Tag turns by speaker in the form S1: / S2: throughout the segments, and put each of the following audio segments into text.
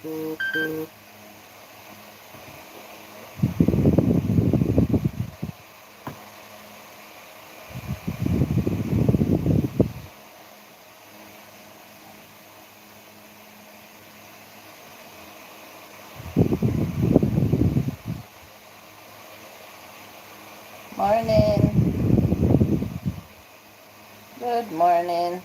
S1: Morning. Good morning.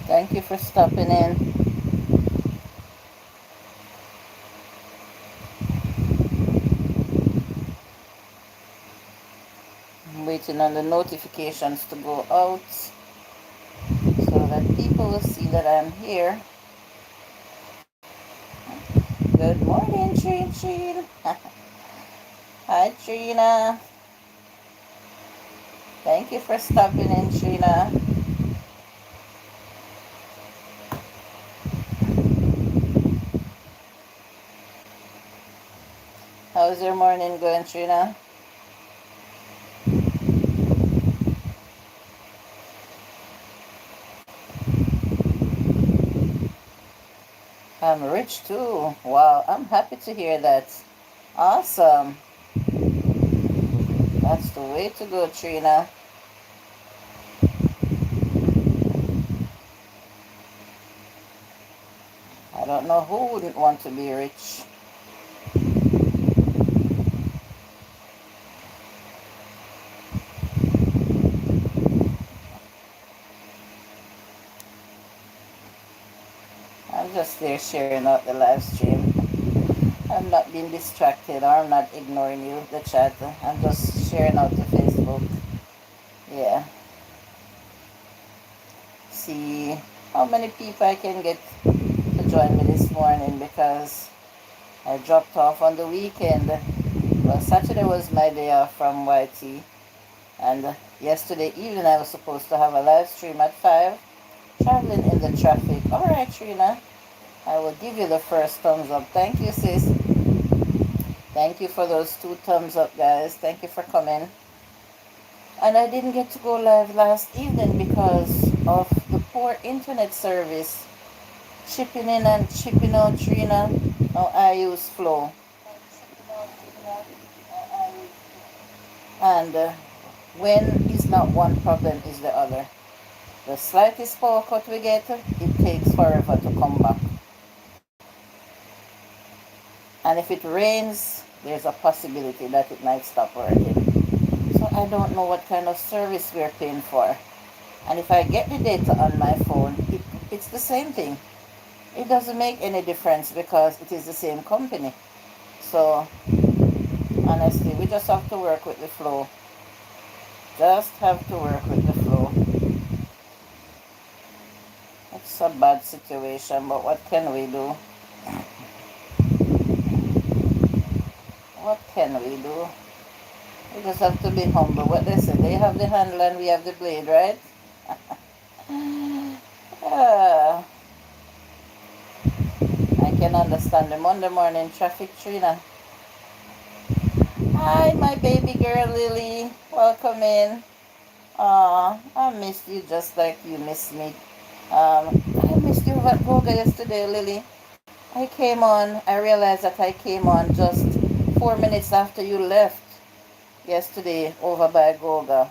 S1: Thank you for stopping in. I'm waiting on the notifications to go out so that people will see that I'm here. Good morning, Treen Treen. Hi, Trina. Thank you for stopping in, Trina. How's your morning going, Trina? I'm rich too. Wow, I'm happy to hear that. Awesome. That's the way to go, Trina. I don't know who wouldn't want to be rich. I'm just there sharing out the live stream. I'm not being distracted or I'm not ignoring you, the chat. I'm just sharing out to Facebook. Yeah. See how many people I can get to join me this morning because I dropped off on the weekend. Well, Saturday was my day off from YT. And yesterday evening I was supposed to have a live stream at 5. Traveling in the traffic. Alright, Trina. I will give you the first thumbs up. Thank you, sis. Thank you for those 2 thumbs up, guys. Thank you for coming. And I didn't get to go live last evening because of the poor internet service. Chipping in and chipping out, Trina. Now I use Flow. And when is not one problem is the other. The slightest power cut we get, it takes forever to come back. And if it rains, there's a possibility that it might stop working. So I don't know what kind of service we're paying for. And if I get the data on my phone, it's the same thing. It doesn't make any difference because it is the same company. So honestly, we just have to work with the flow. Just have to work with the flow. It's a bad situation, but what can we do? What can we do? We just have to be humble. What they say, they have the handle and we have the blade, right? Ah, I can understand the Monday morning traffic, Trina. Hi, my baby girl, Lily. Welcome in. I missed you just like you missed me. I missed you at Goga yesterday, Lily. I came on, I realized that I came on just 4 minutes after you left yesterday over by Goga.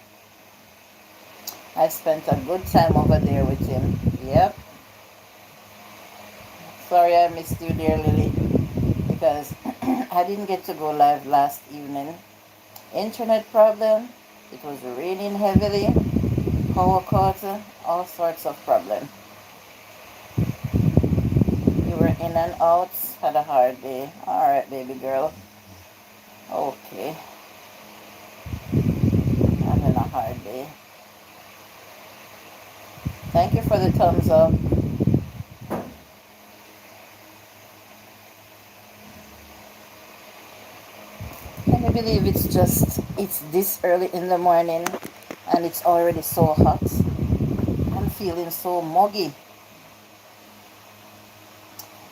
S1: I spent a good time over there with him. Yep. Sorry I missed you, dear Lily, because I didn't get to go live last evening. Internet problem. It was raining heavily. Power cut. All sorts of problem. You were in and out. Had a hard day. Alright, baby girl. Okay. Having a hard day. Thank you for the thumbs up. Can you believe it's this early in the morning and it's already so hot? I'm feeling so muggy.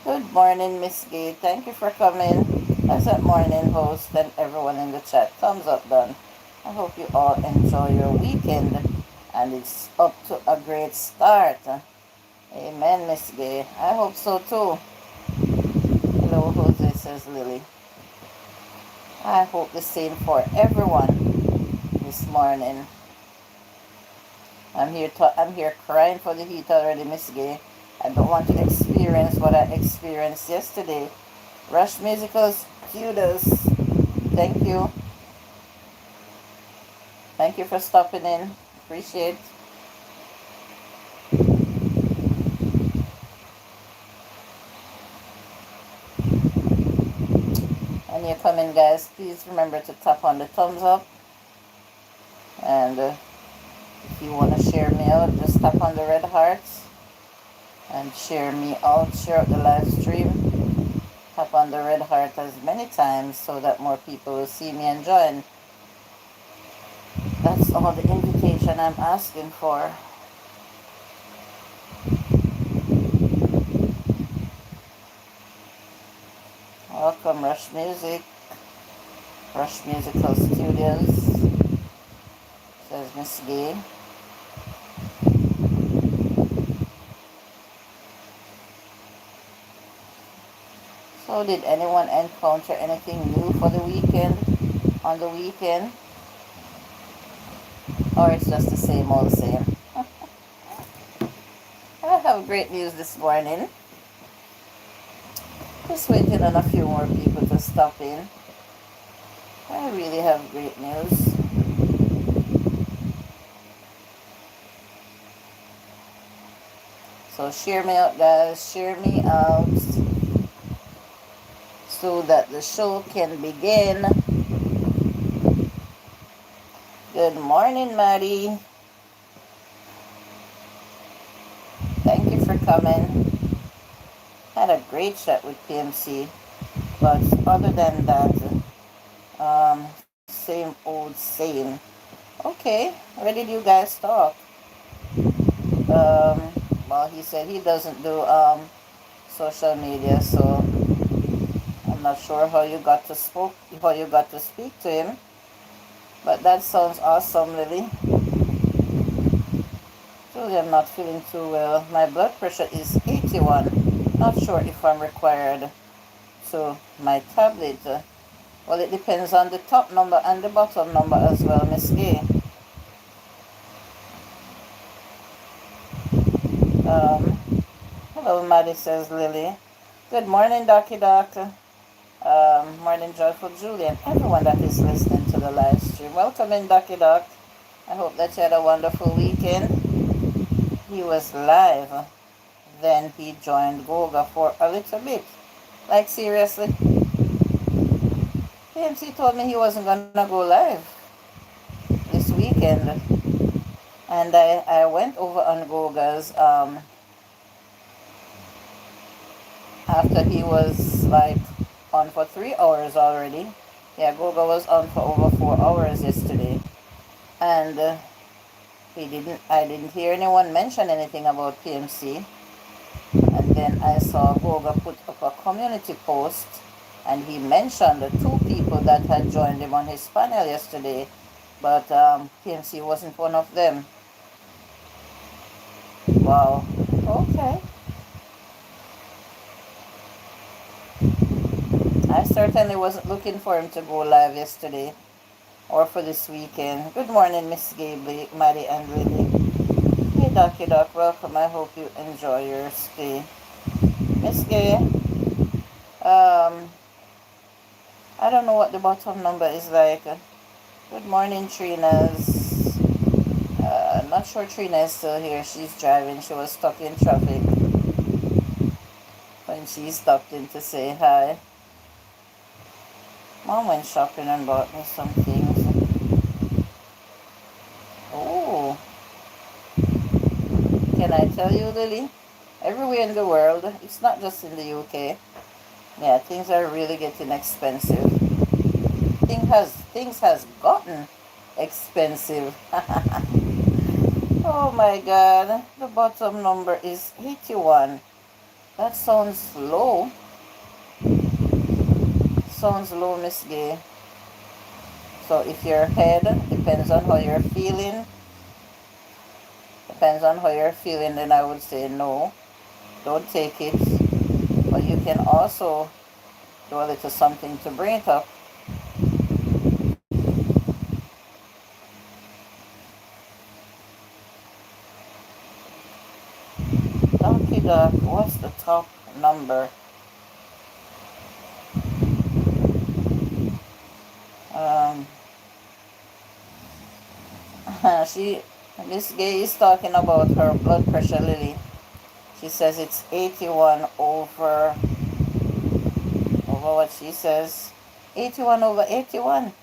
S1: Good morning, Miss Gay. Thank you for coming. Pleasant morning, host, and everyone in the chat. Thumbs up, done. I hope you all enjoy your weekend and it's up to a great start. Amen, Miss Gay. I hope so too. Hello, Jose, says Lily. I hope the same for everyone this morning. I'm here crying for the heat already, Miss Gay. I don't want to experience what I experienced yesterday. Rush Musicals, Judas. Thank you. Thank you for stopping in. Appreciate. When you come in, guys, please remember to tap on the thumbs up. And if you want to share me out, just tap on the red hearts and share me out. Share out the live stream. Tap on the red heart as many times so that more people will see me and join. That's all the invitation I'm asking for. Welcome, Rush Music. Rush Musical Studios, says Miss Gay. So did anyone encounter anything new for the weekend, on the weekend? Or it's just the same old same? I have great news this morning. Just waiting on a few more people to stop in. I really have great news. So share me out, guys. Share me out so that the show can begin. Good morning, Maddie. Thank you for coming. Had a great chat with PMC. But other than that, same old same. Okay, where did you guys talk? Well, he said he doesn't do social media, so I'm not sure how you got to speak to him. But that sounds awesome, Lily. Truly, I'm not feeling too well. My blood pressure is 81. Not sure if I'm required to my tablet. Well, it depends on the top number and the bottom number as well, Miss Gay. Hello, Maddie, says Lily. Good morning, Docky Doc. Morning, Joyful Julie, and everyone that is listening to the live stream. Welcome in, Docky Doc. I hope that you had a wonderful weekend. He was live. Then he joined Goga for a little bit. Like, seriously? PMC told me he wasn't gonna go live this weekend. And I went over on Goga's after he was like on for 3 hours already. Yeah, Goga was on for over 4 hours yesterday. And I didn't hear anyone mention anything about PMC. And then I saw Goga put up a community post and he mentioned the 2 people that had joined him on his panel yesterday, but PMC wasn't one of them. Wow. Okay. I certainly wasn't looking for him to go live yesterday or for this weekend. Good morning, Miss Gabley, Maddie, and Lily. Hey, Docky Doc, welcome. I hope you enjoy your stay. Miss Gay, I don't know what the bottom number is like. Good morning, Trina's. Not sure Trina is still here. She's driving. She was stuck in traffic when she stopped in to say hi. Mom went shopping and bought me some things. Oh, can I tell you, Lily? Everywhere in the world, it's not just in the UK. Yeah, things are really getting expensive. Things has gotten expensive. Oh my God, the bottom number is 81. That sounds low. Sounds low, Miss Gay. So if your head depends on how you're feeling, then I would say no, don't take it. But you can also do a little something to bring it up. Donkey Duck, what's the top number? Um, she, this gay is talking about her blood pressure, Lily. She says it's 81 over what she says. 81 over 81.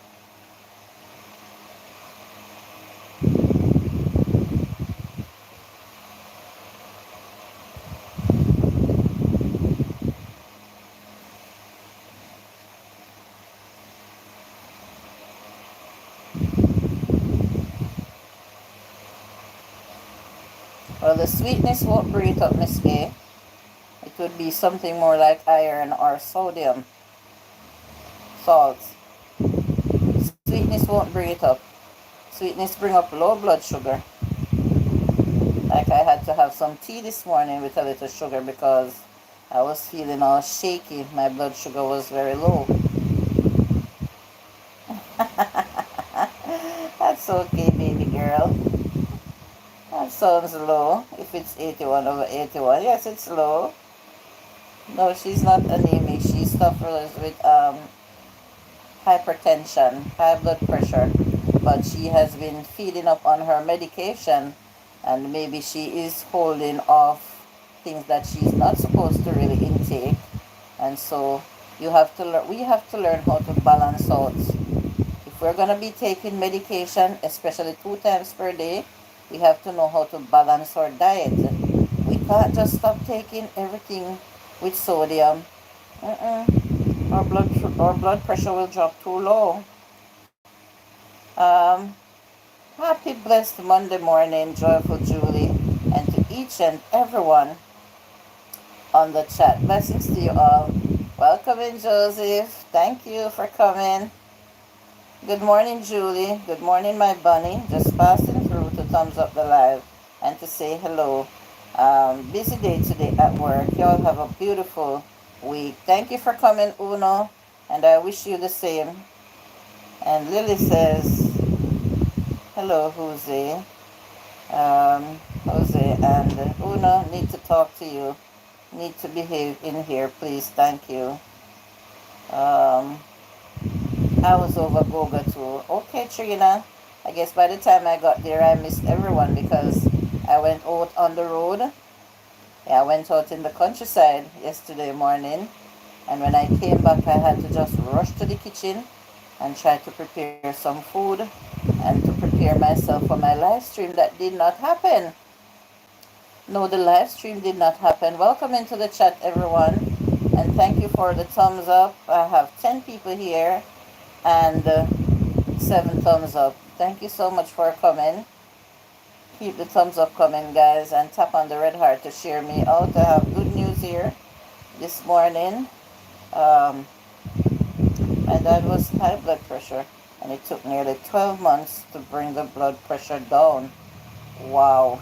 S1: Well, the sweetness won't bring it up, Miss Gay. It would be something more like iron or sodium, salt. Sweetness won't bring it up. Sweetness bring up low blood sugar. Like I had to have some tea this morning with a little sugar because I was feeling all shaky. My blood sugar was very low. That's okay, baby girl. That sounds low. If it's 81 over 81, yes, it's low. No, she's not anemic. She suffers with hypertension, high blood pressure, but she has been feeding up on her medication, and maybe she is holding off things that she's not supposed to really intake, and so we have to learn how to balance out. If we're going to be taking medication, especially 2 times per day, we have to know how to balance our diet. We can't just stop taking everything with sodium. Our blood pressure will drop too low. Um, Happy blessed Monday morning, Joyful Julie, and to each and everyone on the chat. Blessings to you all. Welcome in, Joseph. Thank you for coming. Good morning, Julie. Good morning, my bunny. Just passing through to thumbs up the live and to say hello. Busy day today at work. Y'all have a beautiful week. Thank you for coming, Uno, and I wish you the same. And Lily says, hello, Jose. Jose and Uno, need to talk to you. Need to behave in here, please. Thank you. I was over Goga too. Okay, Trina. I guess by the time I got there, I missed everyone because I went out on the road. Yeah, I went out in the countryside yesterday morning. And when I came back, I had to just rush to the kitchen and try to prepare some food and to prepare myself for my live stream that did not happen. No, the live stream did not happen. Welcome into the chat, everyone. And thank you for the thumbs up. I have 10 people here and 7 thumbs up. Thank you so much for coming. Keep the thumbs up coming, guys, and tap on the red heart to share me out. I have good news here this morning. My dad was high blood pressure, and it took nearly 12 months to bring the blood pressure down. Wow.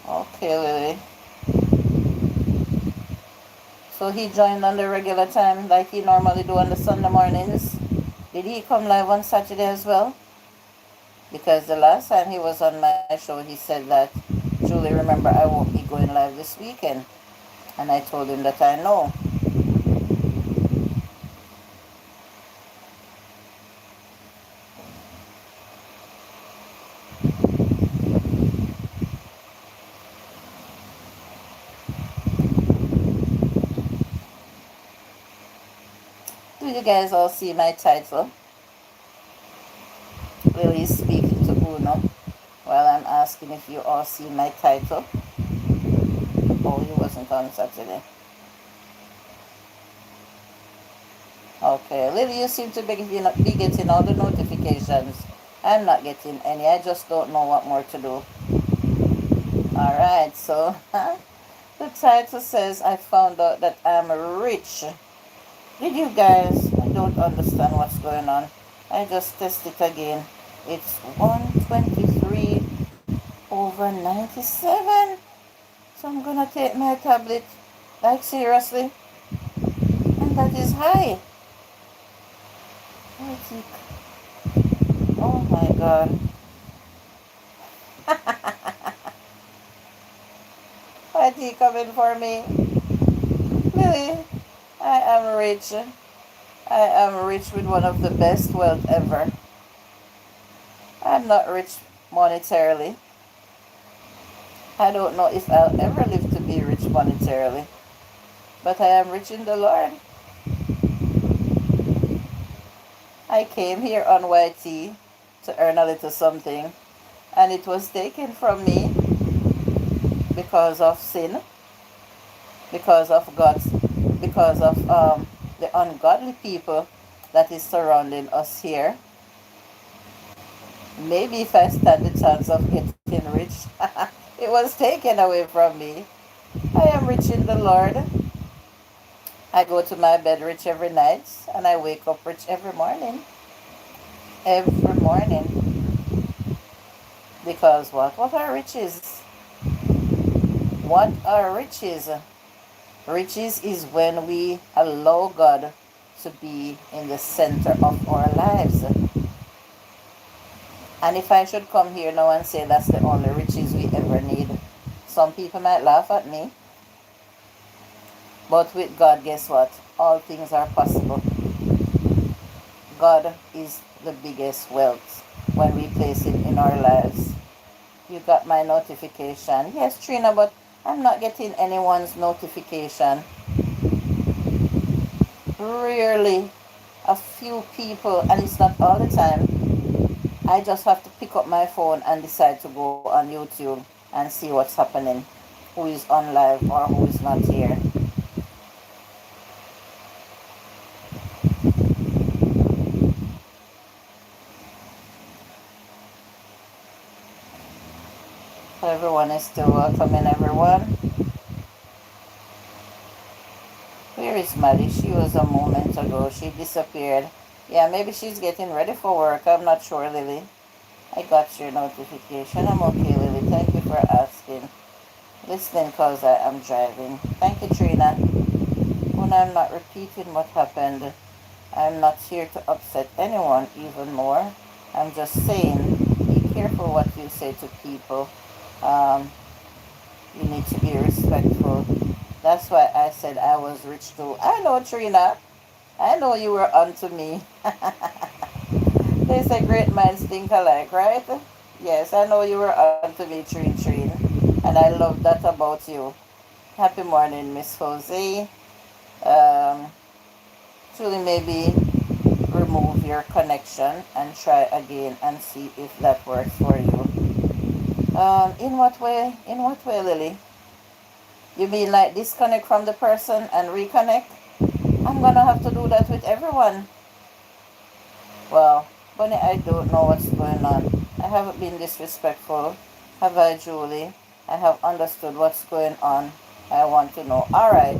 S1: Okay, Lily. So he joined on the regular time like he normally do on the Sunday mornings. Did he come live on Saturday as well? Because the last time he was on my show, he said that, Julie, remember, I won't be going live this weekend. And I told him that I know. Do you guys all see my title? Lily is speaking to Uno while I'm asking if you all see my title. Oh, he wasn't on Saturday. Okay, Lily, you seem to be getting all the notifications. I'm not getting any. I just don't know what more to do. All right, so the title says I found out that I'm rich. Did you guys? I don't understand what's going on. I just test it again. It's 123 over 97. So I'm gonna take my tablet. Like seriously? And that is high. I think, oh my god. Why are you coming for me? Really? I am rich. I am rich with one of the best wealth ever. I'm not rich monetarily. I don't know if I'll ever live to be rich monetarily. But I am rich in the Lord. I came here on YT to earn a little something, and it was taken from me because of sin, because of the ungodly people that is surrounding us here. Maybe if I stand the chance of getting rich, it was taken away from me. I am rich in the Lord. I go to my bed rich every night, and I wake up rich every morning. Every morning. Because what? What are riches? What are riches? Riches is when we allow God to be in the center of our lives. And if I should come here now and say that's the only riches we ever need, some people might laugh at me. But with God, guess what? All things are possible. God is the biggest wealth when we place Him in our lives. You got my notification. Yes, Trina, but I'm not getting anyone's notification. Rarely. A few people, and it's not all the time. I just have to pick up my phone and decide to go on YouTube and see what's happening, who is on live or who is not here. Everyone is still welcoming everyone. Where is Maddie? She was a moment ago. She disappeared. Yeah, maybe she's getting ready for work. I'm not sure, Lily. I got your notification. I'm okay, Lily. Thank you for asking. Listening because I am driving. Thank you, Trina. When I'm not repeating what happened, I'm not here to upset anyone even more. I'm just saying, be careful what you say to people. Um, you need to be respectful. That's why I said I was rich too. I know, Trina. I know you were onto me. They say great minds think alike, right? Yes, I know you were onto me, Trin. And I love that about you. Happy morning, Miss Jose. Um, Truly, maybe remove your connection and try again and see if that works for you. In what way? In what way, Lily? You mean like disconnect from the person and reconnect? I'm gonna have to do that with everyone. Well, Bunny, I don't know what's going on. I haven't been disrespectful, have I, Julie? I have understood what's going on. I want to know. Alright,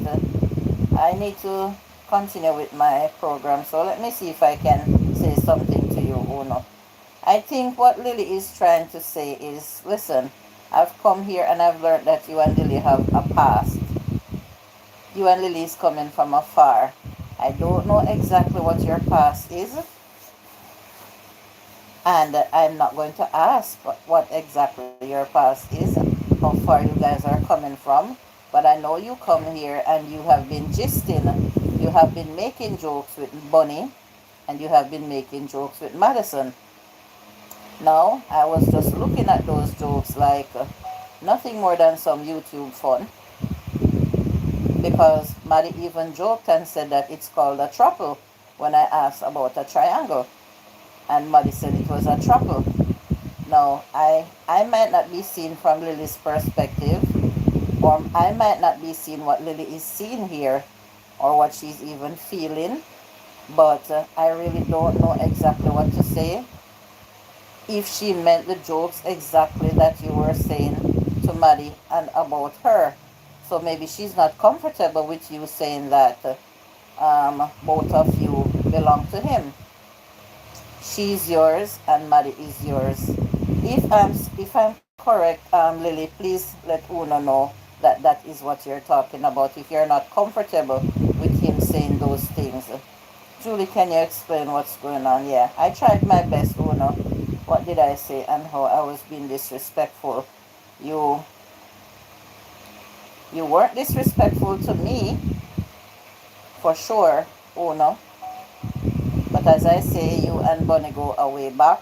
S1: I need to continue with my program, so let me see if I can say something to you, Uno. I think what Lily is trying to say is, listen, I've come here and I've learned that you and Lily have a past. You and Lily is coming from afar. I don't know exactly what your past is, and I'm not going to ask what exactly your past is, how far you guys are coming from. But I know you come here and you have been gisting, you have been making jokes with Bunny, and you have been making jokes with Madison. Now, I was just looking at those jokes like nothing more than some YouTube fun, because Maddie even joked and said that it's called a triple when I asked about a triangle, and Maddie said it was a triple. Now, I might not be seeing from Lily's perspective, or I might not be seeing what Lily is seeing here, or what she's even feeling. but I really don't know exactly what to say. If she meant the jokes exactly that you were saying to Maddie and about her. So maybe she's not comfortable with you saying that both of you belong to him. She's yours and Maddie is yours. If I'm correct, Lily, please let Uno know that that is what you're talking about. If you're not comfortable with him saying those things, Julie, can you explain what's going on? Yeah, I tried my best, Uno. What did I say and how I was being disrespectful? You you weren't disrespectful to me for sure, Uno. But as I say, you and Bonnie go a way back,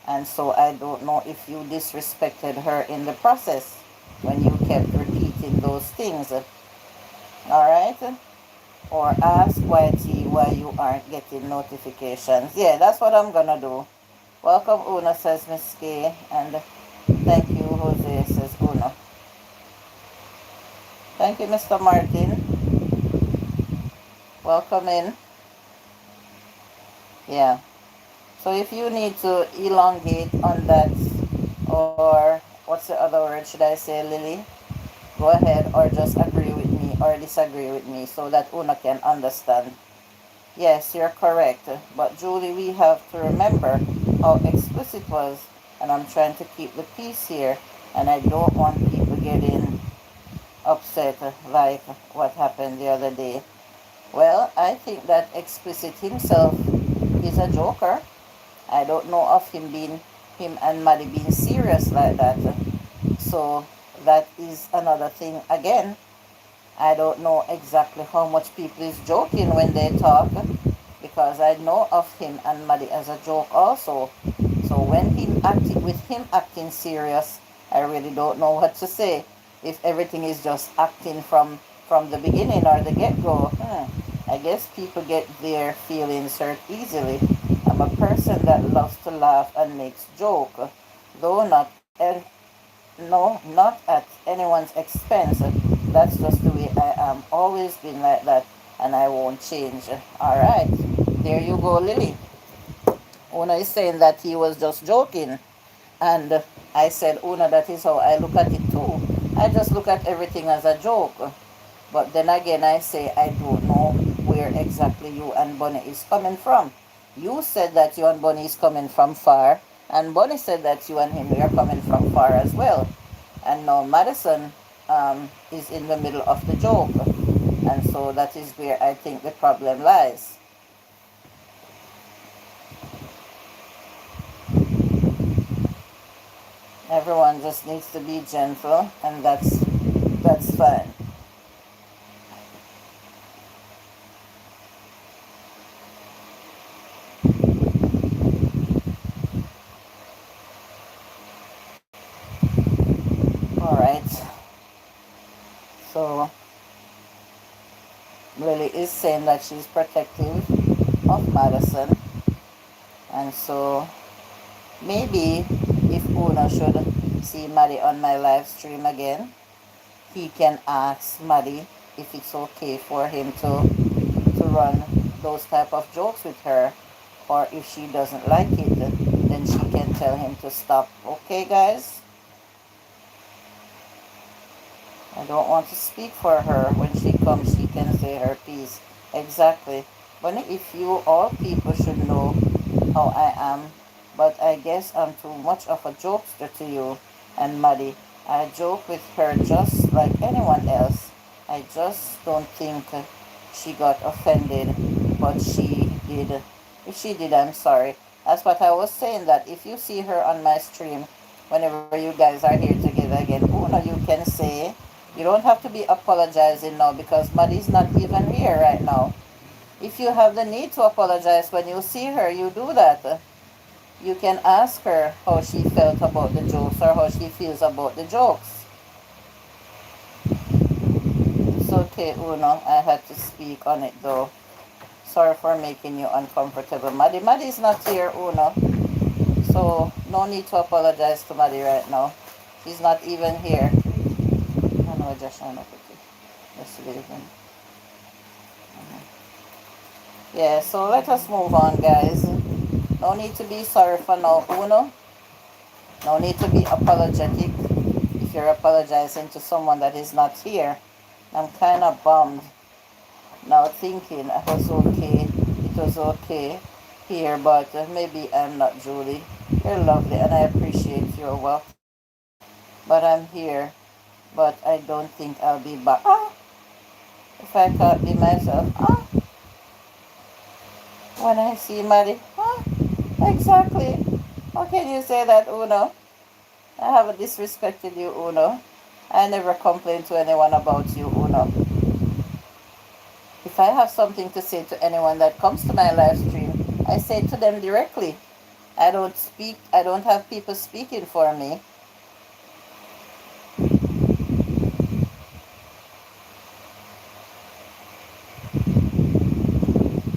S1: and so I don't know if you disrespected her in the process when you kept repeating those things. All right? Or ask YT why you aren't getting notifications. Yeah, that's what I'm gonna do. Welcome, Una, says Miss K, and thank you, Jose, says Una. Thank you, Mr. Martin. Welcome in. Yeah. So if you need to elongate on that, or what's the other word should I say, Lily? Go ahead, or just agree with me or disagree with me so that Una can understand. Yes, you're correct. But Julie, we have to remember how explicit was, and I'm trying to keep the peace here, and I don't want people getting upset like what happened the other day. Well, I think that explicit himself is a joker. I don't know of him and Maddie being serious like that. So that is another thing again. I don't know exactly how much people is joking when they talk because I know of him and Maddie as a joke also. So when him acting serious, I really don't know what to say. If everything is just acting from the beginning or the get go, I guess people get their feelings hurt easily. I'm a person that loves to laugh and makes joke, though not at anyone's expense. That's just the way I am. Always been like that, and I won't change. All right, there you go, Lily. Una is saying that he was just joking, and I said, Una, that is how I look at it too. I just look at everything as a joke. But then again, I say I don't know where exactly you and Bonnie is coming from. You said that you and Bonnie is coming from far, and Bonnie said that you and him are coming from far as well. And now Madison is in the middle of the joke, and so that is where I think the problem lies. Everyone just needs to be gentle, and that's fine. All right. So Lily is saying that she's protective of Madison, and so maybe if Una should see Maddie on my live stream again, he can ask Maddie if it's okay for him to run those type of jokes with her, or if she doesn't like it, then she can tell him to stop. Okay, guys? I don't want to speak for her. When she comes, she can say her piece. Exactly. But if you all people should know how I am, but I guess I'm too much of a jokester to you and Maddie. I joke with her just like anyone else. I just don't think she got offended, but she did. If she did, I'm sorry. That's what I was saying, that if you see her on my stream, whenever you guys are here together again, Una, you can say, you don't have to be apologizing now because Maddie's not even here right now. If you have the need to apologize when you see her, you do that. You can ask her how she felt about the jokes or how she feels about the jokes. It's okay, Uno. I had to speak on it though. Sorry for making you uncomfortable. Maddie is not here, Uno. So no need to apologize to Maddie right now. She's not even here. I know, just trying to put it. Let's leave him. Yeah, so let us move on, guys. No need to be sorry for no uno. No need to be apologetic if you're apologizing to someone that is not here. I'm kind of bummed now thinking I was okay. It was okay here, but maybe I'm not Julie. You're lovely and I appreciate your work. But I'm here, but I don't think I'll be back. If I can't be myself. When I see Maddie. Exactly. How can you say that, Uno? I haven't disrespected you, Uno. I never complain to anyone about you, Uno. If I have something to say to anyone that comes to my live stream, I say to them directly. I don't have people speaking for me.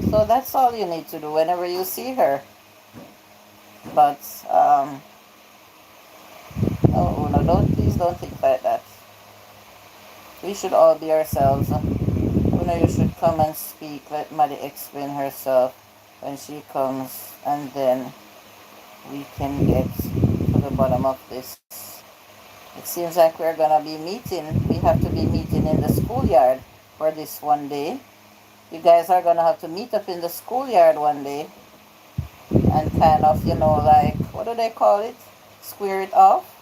S1: So that's all you need to do whenever you see her. But, no, Uno, please don't think like that. We should all be ourselves. You should come and speak. Let Maddie explain herself when she comes, and then we can get to the bottom of this. It seems like we're gonna be meeting. We have to be meeting in the schoolyard for this one day. You guys are gonna have to meet up in the schoolyard one day and kind of, like, what do they call it? Square it off.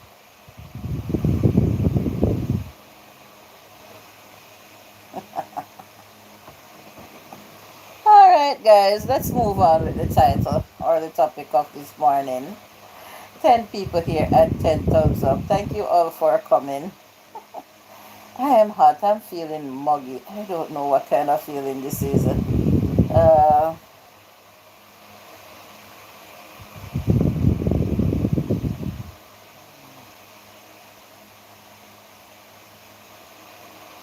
S1: Alright, guys, let's move on with the title or the topic of this morning. 10 people here and 10 thumbs up. Thank you all for coming. I am hot. I'm feeling muggy. I don't know what kind of feeling this is.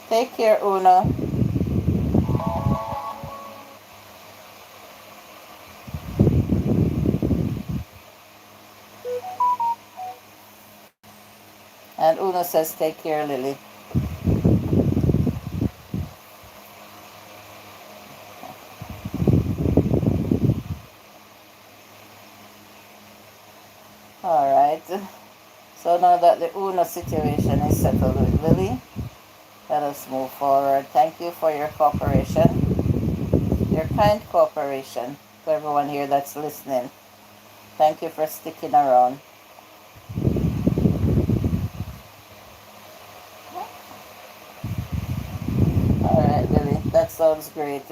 S1: Take care, Una. And Una says, take care, Lily. Alright. So now that the Una situation is settled with Lily, let us move forward. Thank you for your cooperation, your kind cooperation to everyone here that's listening. Thank you for sticking around. Alright, Lily, that sounds great.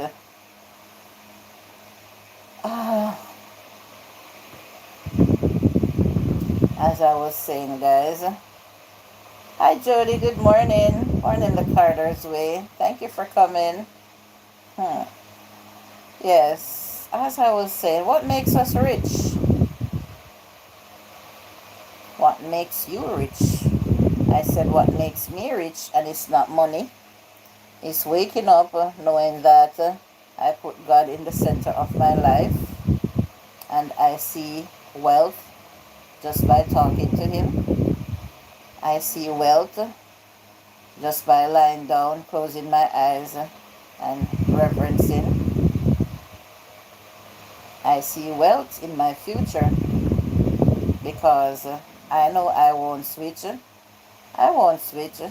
S1: As I was saying, guys. Hi, Jody. Good morning. Morning, the Carter's Way. Thank you for coming. Yes, as I was saying, what makes us rich? What makes you rich? I said what makes me rich, and it's not money. It's waking up knowing that I put God in the center of my life, and I see wealth just by talking to Him. I see wealth just by lying down, closing my eyes, and reverencing. I see wealth in my future because I know I won't switch. I won't switch.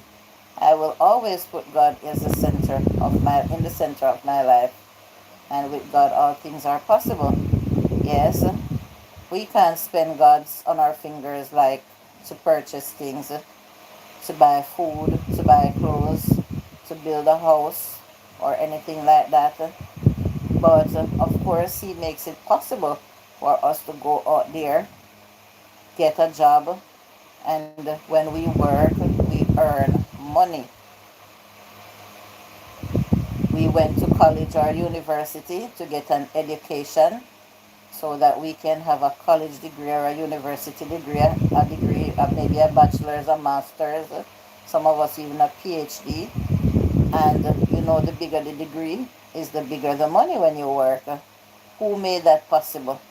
S1: I will always put God as in the center of my life, and with God all things are possible. Yes, we can't spend God's on our fingers like to purchase things, to buy food, to buy clothes, to build a house, or anything like that. But of course, He makes it possible for us to go out there, get a job, and when we work, we earn money. We went to college or university to get an education so that we can have a college degree or a university degree, maybe a bachelor's, a master's, some of us even a PhD. And the bigger the degree is, the bigger the money when you work. Who made that possible?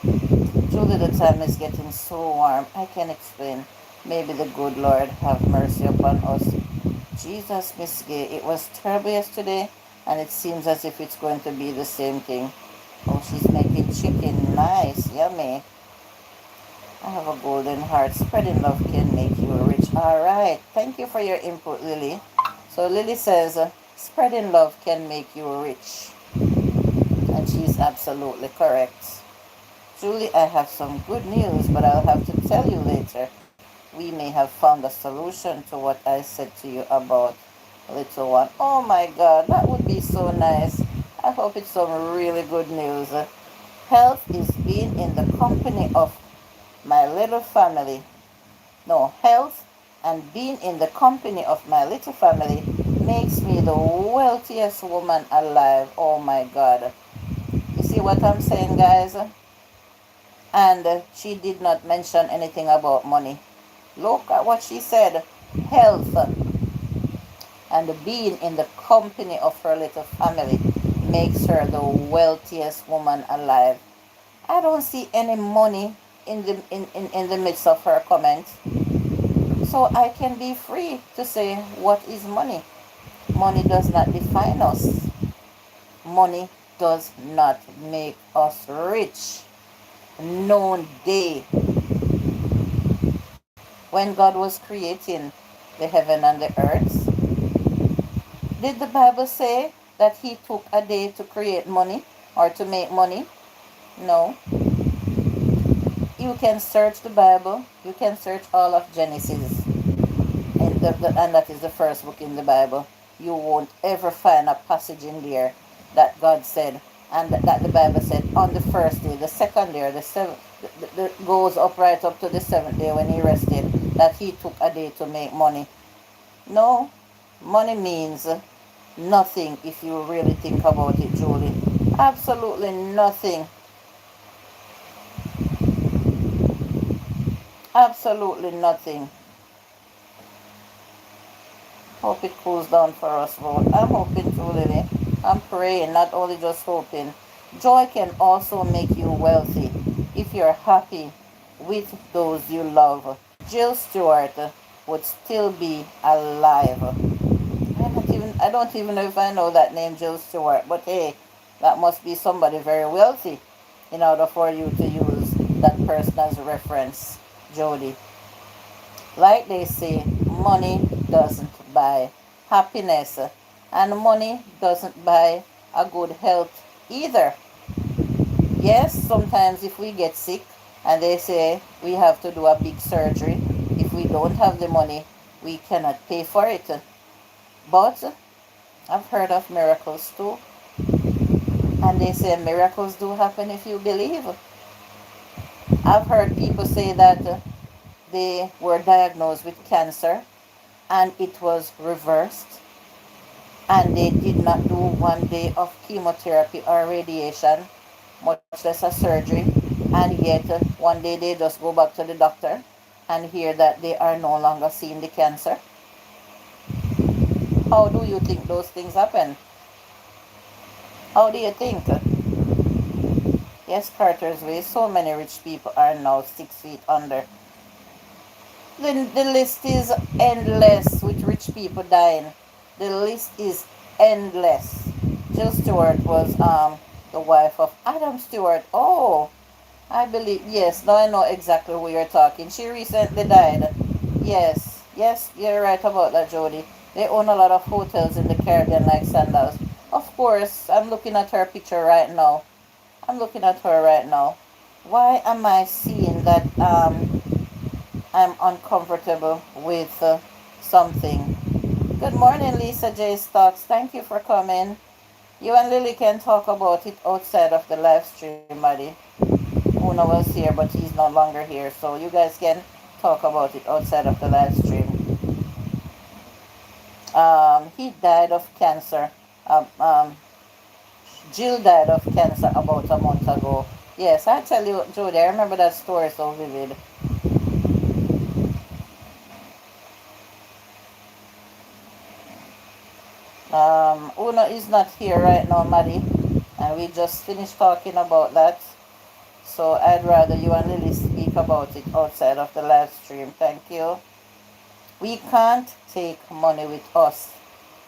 S1: Truly, the time is getting so warm. I can't explain. Maybe the good Lord have mercy upon us. Jesus, Miss Gay, it was terrible yesterday. and it seems as if it's going to be the same thing. Oh, she's making chicken. Nice, yummy. I have a golden heart. Spreading love can make you rich. All right. Thank you for your input, Lily. So Lily says, spreading love can make you rich. And she's absolutely correct. Julie, I have some good news, but I'll have to tell you later. We may have found a solution to what I said to you about little one. Oh my God, that would be so nice. I hope it's some really good news. Health is being in the company of my little family. No, health and being in the company of my little family makes me the wealthiest woman alive. Oh my God. You see what I'm saying, guys? And she did not mention anything about money. Look at what she said. Health and being in the company of her little family makes her the wealthiest woman alive. I don't see any money in the midst of her comment. So I can be free to say what is money. Money does not define us. Money does not make us rich. No day. When God was creating the heaven and the earth, did the Bible say that he took a day to create money or to make money? No. You can search the Bible. You can search all of Genesis. And that is the first book in the Bible. You won't ever find a passage in there that God said, and that the Bible said on the first day, the second day, or the seventh, goes up right up to the seventh day when he rested, that he took a day to make money. No, money means nothing if you really think about it, Julie. Absolutely nothing. Absolutely nothing. Hope it cools down for us both. I'm hoping too, Lily. I'm praying, not only just hoping. Joy can also make you wealthy if you're happy with those you love. Jill Stewart would still be alive. I don't even know if I know that name, Jill Stewart, but hey, that must be somebody very wealthy in order for you to use that person as a reference, Jody. Like they say, money doesn't buy happiness, and money doesn't buy a good health either. Yes, sometimes if we get sick and they say we have to do a big surgery, if we don't have the money, we cannot pay for it. But I've heard of miracles too, and they say miracles do happen if you believe. I've heard people say that they were diagnosed with cancer and it was reversed, and they did not do 1 day of chemotherapy or radiation, much less a surgery, and yet 1 day they just go back to the doctor and hear that they are no longer seeing the cancer. How do you think those things happen? How do you think? Yes, Carter's Way, so many rich people are now 6 feet under. The list is endless with rich people dying. The list is endless. Jill Stewart was the wife of Adam Stewart. Oh, I believe, yes, now I know exactly who you're talking. She recently died. Yes, yes, you're right about that, Jody. They own a lot of hotels in the Caribbean like Sandals. Of course, I'm looking at her picture right now. I'm looking at her right now. Why am I seeing that I'm uncomfortable with something? Good morning, Lisa J. Stocks. Thank you for coming. You and Lily can talk about it outside of the live stream, buddy. Una was here, but he's no longer here. So you guys can talk about it outside of the live stream. He died of cancer. Um, um, Jill died of cancer about a month ago. Yes, I tell you, Jody, I remember that story so vivid. Una is not here right now, Maddie, and we just finished talking about that. So I'd rather you and Lily speak about it outside of the live stream. Thank you. We can't take money with us.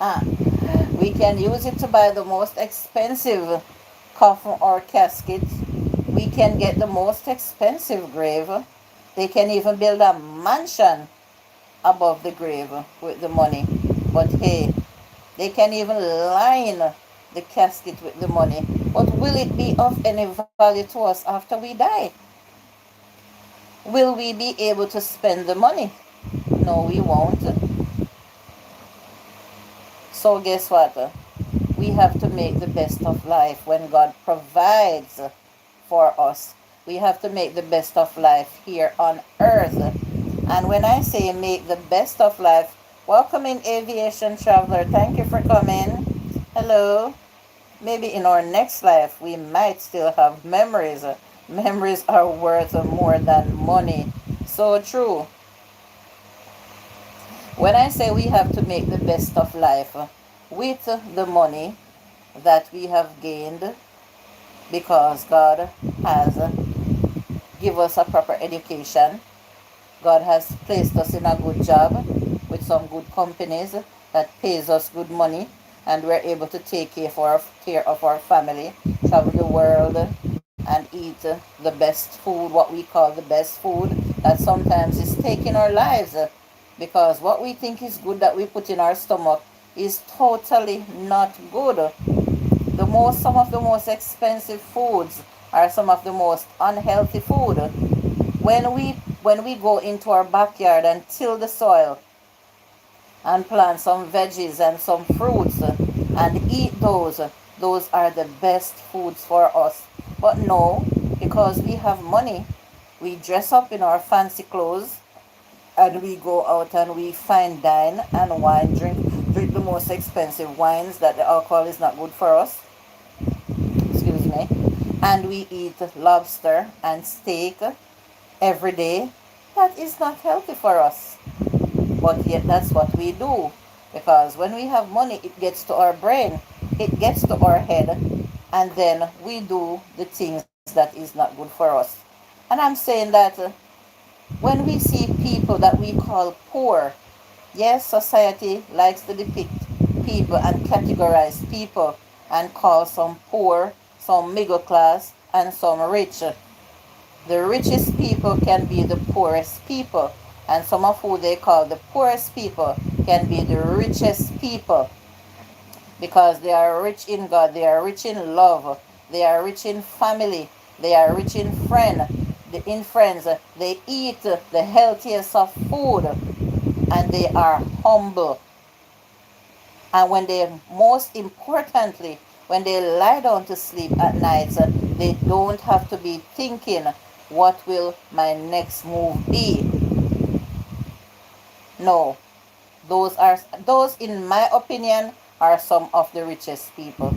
S1: Ah, We can use it to buy the most expensive coffin or casket. We can get the most expensive grave. They can even build a mansion above the grave with the money. But hey, they can even line the casket with the money. But will it be of any value to us after we die? Will we be able to spend the money? No, we won't. So guess what? We have to make the best of life when God provides for us. We have to make the best of life here on earth. And when I say make the best of life, welcome in Aviation Traveler. Thank you for coming. Hello. Maybe in our next life we might still have memories. Memories are worth more than money. So true. When I say we have to make the best of life with the money that we have gained because God has given us a proper education, God has placed us in a good job with some good companies that pays us good money, and we're able to take care of our family, travel the world, and eat the best food, what we call the best food, that sometimes is taking our lives because what we think is good that we put in our stomach is totally not good. Some of the most expensive foods are some of the most unhealthy food. When we go into our backyard and till the soil and plant some veggies and some fruits and eat those are the best foods for us. But no, because we have money, we dress up in our fancy clothes and we go out and we fine dine and drink the most expensive wines that the alcohol is not good for us, excuse me, and we eat lobster and steak every day. That is not healthy for us, but yet that's what we do, because when we have money it gets to our brain, it gets to our head, and then we do the things that is not good for us. And I'm saying that when we see people that we call poor, yes, society likes to depict people and categorize people and call some poor, some middle class, and some rich. The richest people can be the poorest people, and some of who they call the poorest people can be the richest people because they are rich in God, they are rich in love, they are rich in family, they are rich in friends, they eat the healthiest of food, and they are humble. And most importantly, when they lie down to sleep at night, they don't have to be thinking, what will my next move be? No, those in my opinion are some of the richest people.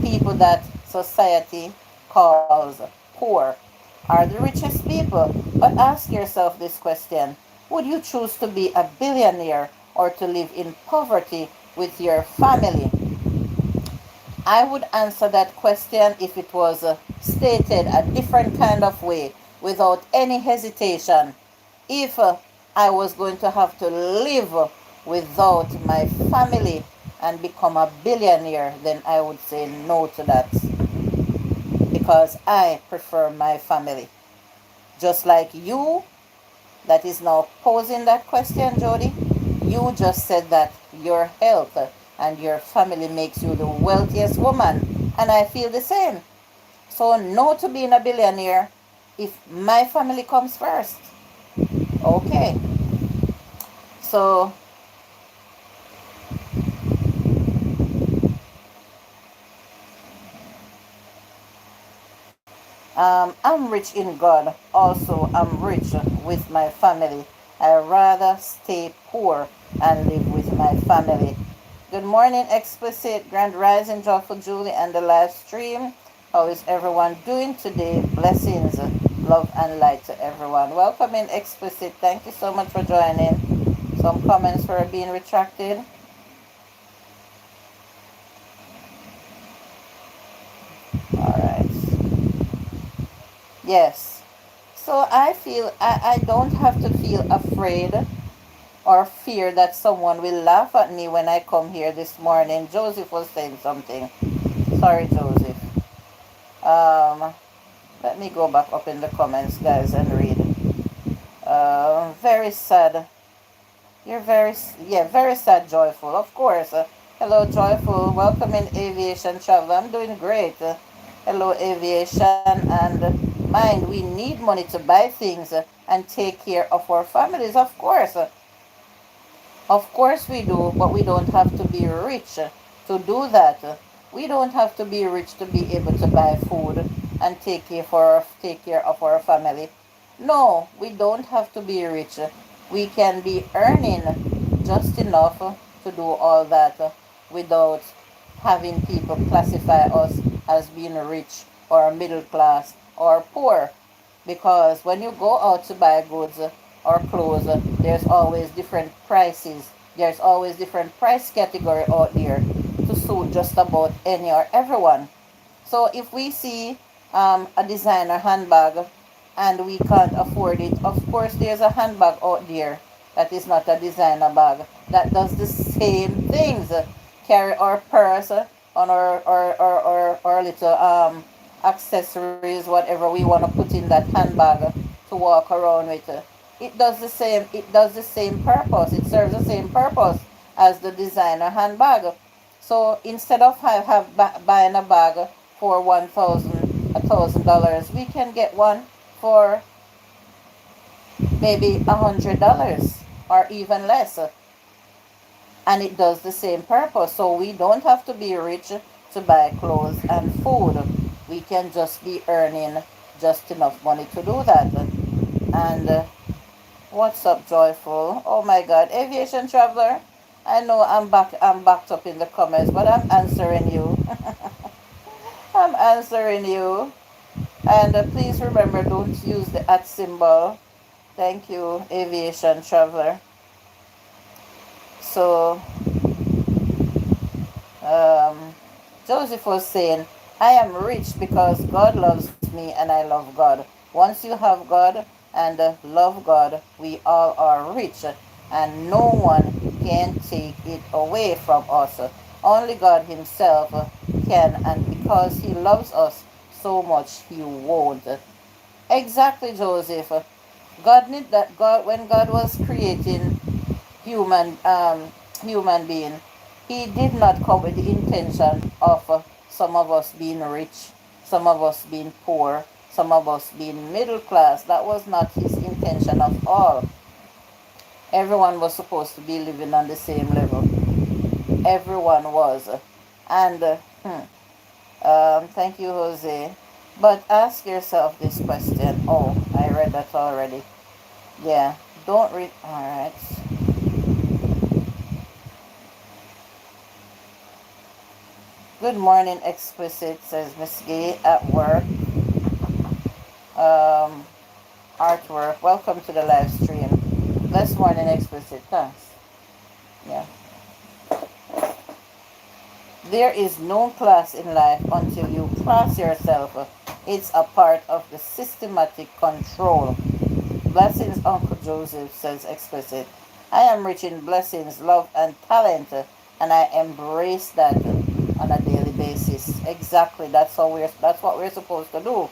S1: People that society calls poor are the richest people. But ask yourself this question: would you choose to be a billionaire or to live in poverty with your family? I would answer that question if it was stated a different kind of way, without any hesitation. If I was going to have to live without my family and become a billionaire, then I would say no to that because I prefer my family. Just like you, that is now posing that question, Jody, you just said that your health and your family makes you the wealthiest woman, and I feel the same. So, no to being a billionaire if my family comes first. Okay. So, I'm rich in God. Also, I'm rich with my family. I rather stay poor and live with my family. Good morning, Explicit, Grand Rising, Joyful Julie, and the live stream. How is everyone doing today? Blessings, love, and light to everyone. Welcome in, Explicit. Thank you so much for joining. Some comments were being retracted. All right. Yes. So I don't have to feel afraid or fear that someone will laugh at me when I come here this morning. Joseph was saying something. Sorry, Joseph. Um, Let me go back up in the comments, guys, and read. Very sad. You're very sad, Joyful. Of course. Hello, Joyful. Welcome in Aviation Travel. I'm doing great. Hello, Aviation. And mind, we need money to buy things and take care of our families. Of course. Of course we do, but we don't have to be rich to do that. We don't have to be rich to be able to buy food and take care of our family. No, we don't have to be rich. We can be earning just enough to do all that without having people classify us as being rich or middle class or poor. Because when you go out to buy goods or clothes, there's always different prices. There's always different price category out there to suit just about any or everyone. So if we see a designer handbag and we can't afford it, of course there's a handbag out there that is not a designer bag that does the same things. Carry our purse on our little accessories, whatever we want to put in that handbag to walk around with. It does the same. It does the same purpose. It serves the same purpose as the designer handbag. So instead of buying a bag for $1,000, we can get one for maybe $100 or even less, and it does the same purpose. So we don't have to be rich to buy clothes and food. We can just be earning just enough money to do that. And what's up, Joyful? Oh my God, Aviation Traveler. I know I'm backed up in the comments, but I'm answering you. I'm answering you. And please remember, don't use the at symbol. Thank you, Aviation Traveler. So, um, Joseph was saying, I am rich because God loves me and I love God. Once you have God and love God, we all are rich and no one can take it away from us. Only God Himself can, and because He loves us so much, He won't. Exactly, Joseph. God need that. God, when God was creating human human being, He did not come with the intention of some of us being rich, some of us being poor, some of us being middle class. That was not His intention at all. Everyone was supposed to be living on the same level. Everyone was. And thank you, Jose. But ask yourself this question. Oh, I read that already. Yeah, don't read. All right. Good morning, Explicit, says Miss Gay at work. Um, Artwork. Welcome to the live stream. Blessed morning, Explicit. Thanks. Yeah. There is no class in life until you class yourself. It's a part of the systematic control. Blessings, Uncle Joseph, says Explicit. I am rich in blessings, love, and talent, and I embrace that on a daily basis. Exactly. That's what we're supposed to do.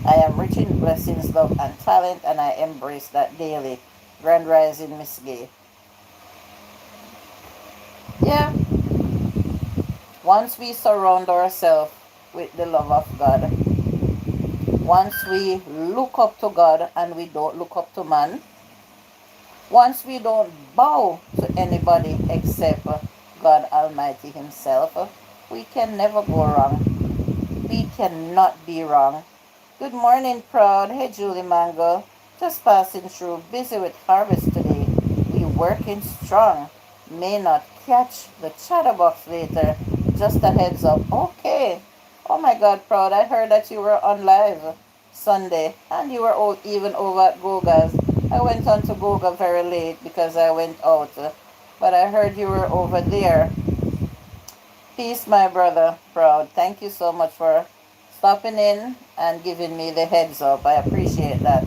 S1: I am rich in blessings, love, and talent, and I embrace that daily. Grand Rising, Miss Gay. Yeah. Once we surround ourselves with the love of God, once we look up to God and we don't look up to man, once we don't bow to anybody except God Almighty Himself, we can never go wrong. We cannot be wrong. Good morning, Proud. Hey, Julie Mango. Just passing through. Busy with harvest today. We working strong. May not catch the chatterbox later. Just a heads up. Okay. Oh my God, Proud. I heard that you were on live Sunday and you were even over at Goga's. I went on to Goga very late because I went out. But I heard you were over there. Peace, my brother. Proud. Thank you so much for stopping in and giving me the heads up. I appreciate that.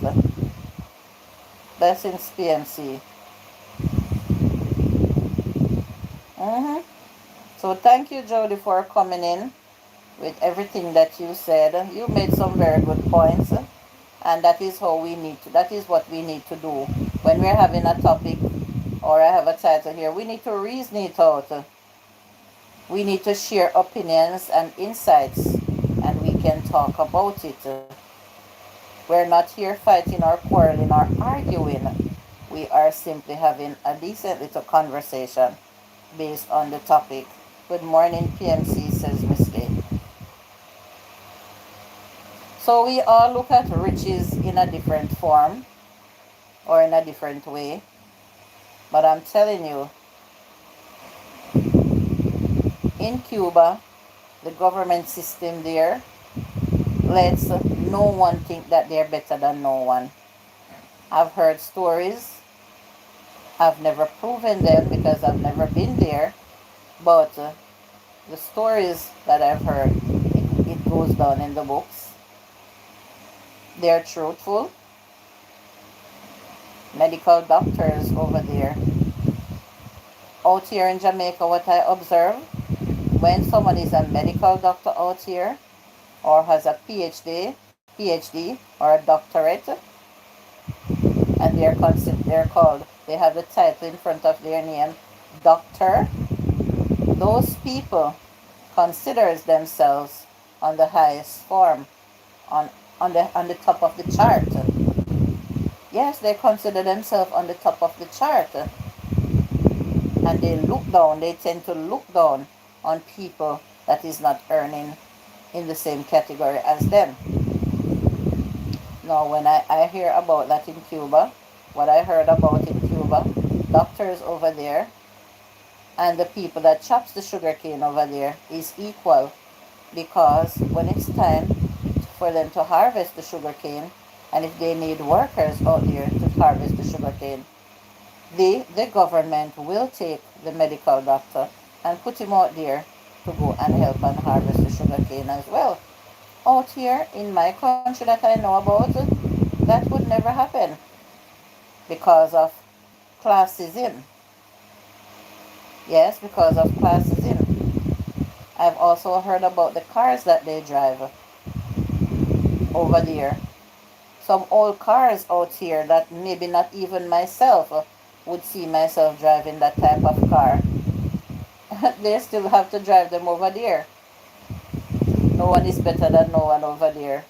S1: Blessings, PMC. Mm-hmm. So thank you, Jody, for coming in with everything that you said. You made some very good points, and that is how we need to. That is what we need to do when we're having a topic, or I have a title here. We need to reason it out. We need to share opinions and insights, and we can talk about it. We're not here fighting or quarreling or arguing. We are simply having a decent little conversation based on the topic. Good morning, PMC, says Miss K. So we all look at riches in a different form or in a different way. But I'm telling you, in Cuba, the government system there lets no one think that they're better than no one. I've heard stories. I've never proven them because I've never been there. But the stories that I've heard, it goes down in the books. They're truthful. Medical doctors over there. Out here in Jamaica, what I observe, when someone is a medical doctor out here or has a PhD or a doctorate, and they're called, they have the title in front of their name, doctor, those people considers themselves on the highest form, on on the top of the chart. Yes, they consider themselves on the top of the chart, and they tend to look down on people that is not earning in the same category as them. Now, when I hear about that in Cuba, what I heard about in Cuba, doctors over there and the people that chops the sugar cane over there is equal, because when it's time for them to harvest the sugar cane, and if they need workers out there to harvest the sugar cane, the government will take the medical doctor and put him out there to go and help and harvest the sugar cane as well. Out here in my country that I know about, that would never happen because of classism. Yes, because of classism. I've also heard about the cars that they drive over there. Some old cars out here that maybe not even myself would see myself driving that type of car. They still have to drive them over there. No one is better than no one over there.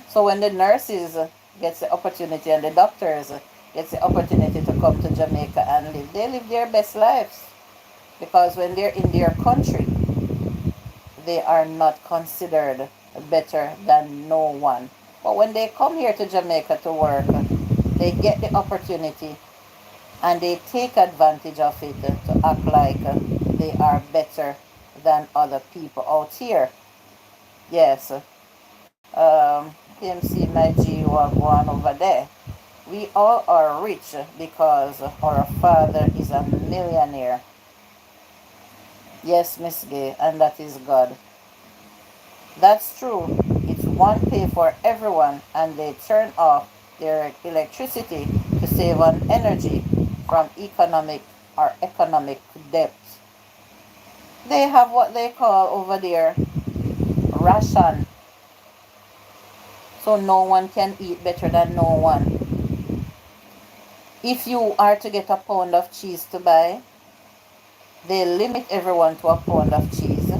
S1: So when the nurses gets the opportunity and the doctors gets the opportunity to come to Jamaica and live, they live their best lives. Because when they're in their country, they are not considered better than no one. But when they come here to Jamaica to work, they get the opportunity and they take advantage of it to act like they are better than other people out here. Yes, PMC, my G, one over there. We all are rich because our father is a millionaire. Yes, Miss Gay, and that is God. That's true. It's one pay for everyone, and they turn off their electricity to save on energy from economic debt. They have what they call over there ration. So no one can eat better than no one. If you are to get a pound of cheese to buy, they limit everyone to a pound of cheese.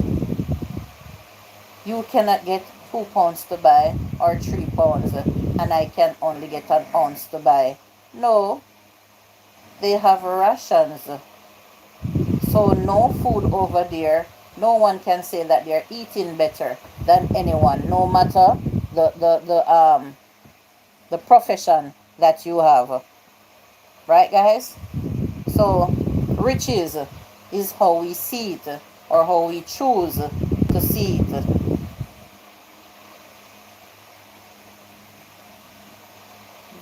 S1: You cannot get 2 pounds to buy or 3 pounds, and I can only get an ounce to buy. No, they have rations. So no food over there. No one can say that they're eating better than anyone, no matter the profession that you have. Right, guys? So riches is how we see it, or how we choose to see it.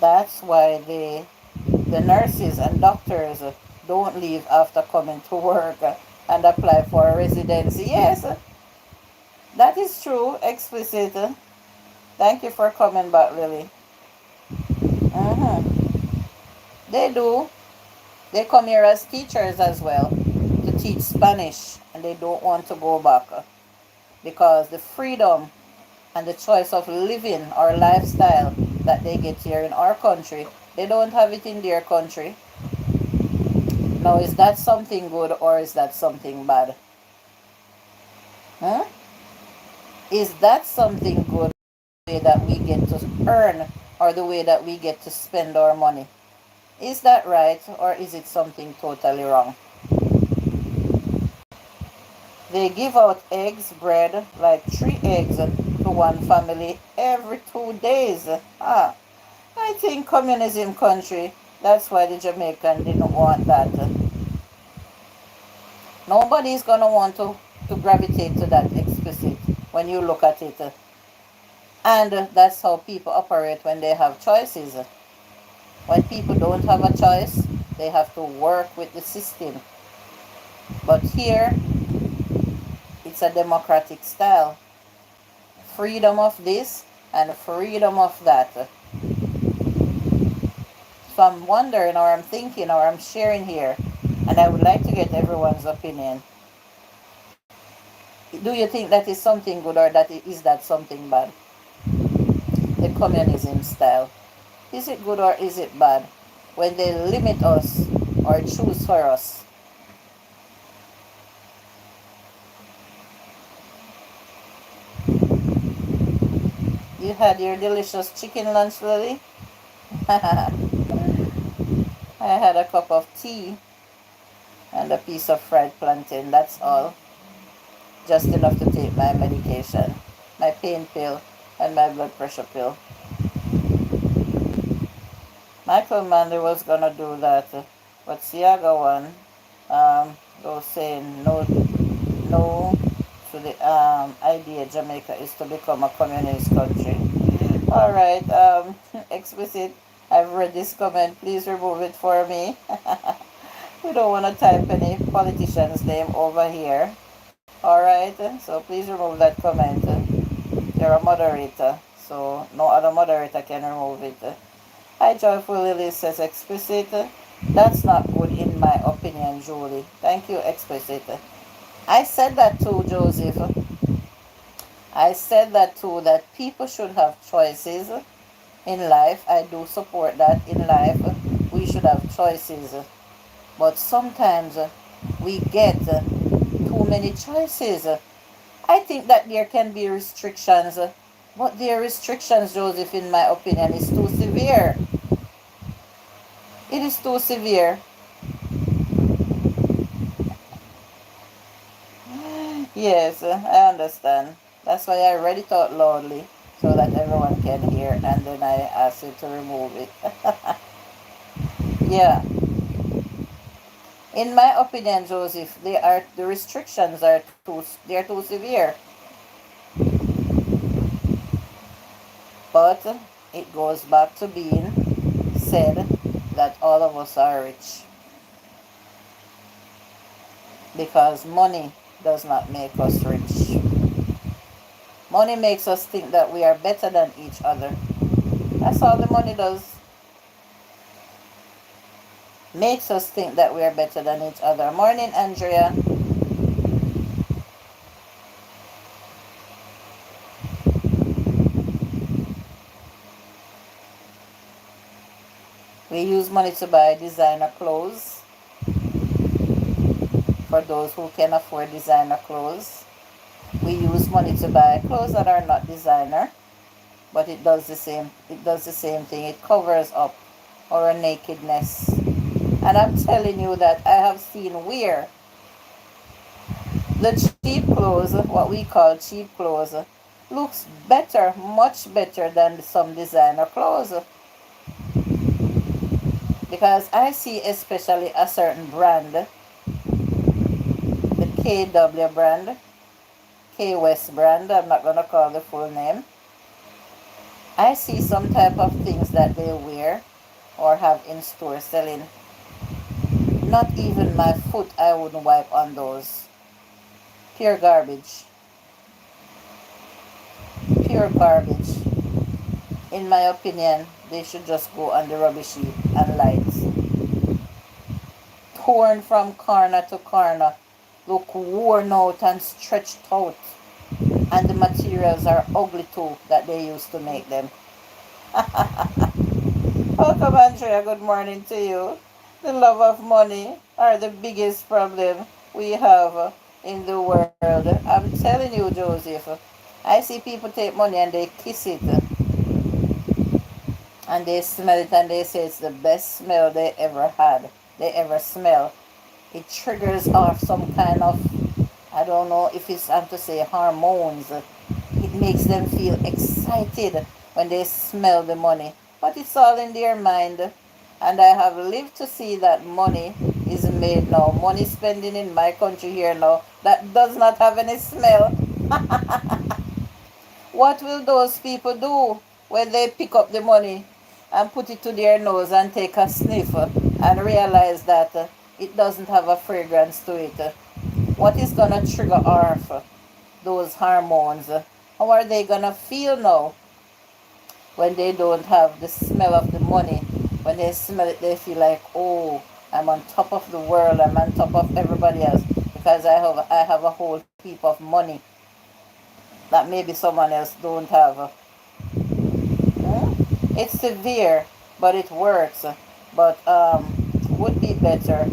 S1: That's why the nurses and doctors don't leave after coming to work and apply for a residency. Yes, that is true, explicit. Thank you for coming back, Lily. Mm-hmm. They do. They come here as teachers as well. teach Spanish and they don't want to go back because the freedom and the choice of living or lifestyle that they get here in our country, they don't have it in their country. Now, is that something good or is that something bad? Hmm? Is that something good, the way that we get to earn or the way that we get to spend our money? Is that right or is it something totally wrong? They give out eggs, bread, like 3 eggs to one family every 2 days. Ah, I think communism country, that's why the Jamaican didn't want that. Nobody's gonna want to gravitate to that explicit when you look at it. And that's how people operate when they have choices. When people don't have a choice, they have to work with the system. But here, it's a democratic style. Freedom of this and freedom of that. So I'm wondering, or I'm thinking, or I'm sharing here, and I would like to get everyone's opinion. Do you think that is something good or is that something bad? The communism style. Is it good or is it bad when they limit us or choose for us? You had your delicious chicken lunch, Lily? I had a cup of tea and a piece of fried plantain, that's all. Just enough to take my medication, my pain pill, and my blood pressure pill. Michael Manley was gonna do that, but Siaga one, was saying no to the idea Jamaica is to become a communist country. All right, explicit. I've read this comment. Please remove it for me. We don't want to type any politician's name over here. All right, so please remove that comment. You're a moderator, so no other moderator can remove it. Hi, Joyful Lily says explicit. That's not good in my opinion, Julie. Thank you, explicit. I said that too, Joseph. I said that too, that people should have choices in life. I do support that in life. We should have choices. But sometimes we get too many choices. I think that there can be restrictions, but their restrictions, Joseph, in my opinion, is too severe. It is too severe. Yes, I understand. That's why I read it out loudly so that everyone can hear, and then I ask you to remove it. Yeah. In my opinion, Joseph, the restrictions are too severe. But it goes back to being said that all of us are rich. Because money does not make us rich. Money makes us think that we are better than each other. That's all the money does. Makes us think that we are better than each other. Morning, Andrea. We use money to buy designer clothes. For those who can afford designer clothes. We use money to buy clothes that are not designer, but it does the same thing. It covers up our nakedness. And I'm telling you that I have seen where the cheap clothes, what we call cheap clothes, looks better, much better than some designer clothes. Because I see especially a certain brand, the KW brand, K West brand, I'm not going to call the full name. I see some type of things that they wear or have in store selling. Not even my foot I wouldn't wipe on those. Pure garbage. Pure garbage. In my opinion, they should just go on the rubbish heap and lights. Torn from corner to corner. look worn out and stretched out, and the materials are ugly too that they used to make them. Welcome, Andrea. Good morning to you. The love of money are the biggest problem we have in the world. I'm telling you, Joseph. I see people take money and they kiss it and they smell it and they say it's the best smell they ever had, they ever smell. It triggers off some kind of, I don't know if it's I'm to say hormones. It makes them feel excited when they smell the money. But it's all in their mind. And I have lived to see that money is made now. Money spending in my country here now that does not have any smell. What will those people do when they pick up the money and put it to their nose and take a sniff and realize that it doesn't have a fragrance to it? What is going to trigger off those hormones? How are they going to feel now when they don't have the smell of the money? When they smell it, they feel like, oh, I'm on top of the world, I'm on top of everybody else because I have a whole heap of money that maybe someone else don't have. It's severe, but it works. But would be better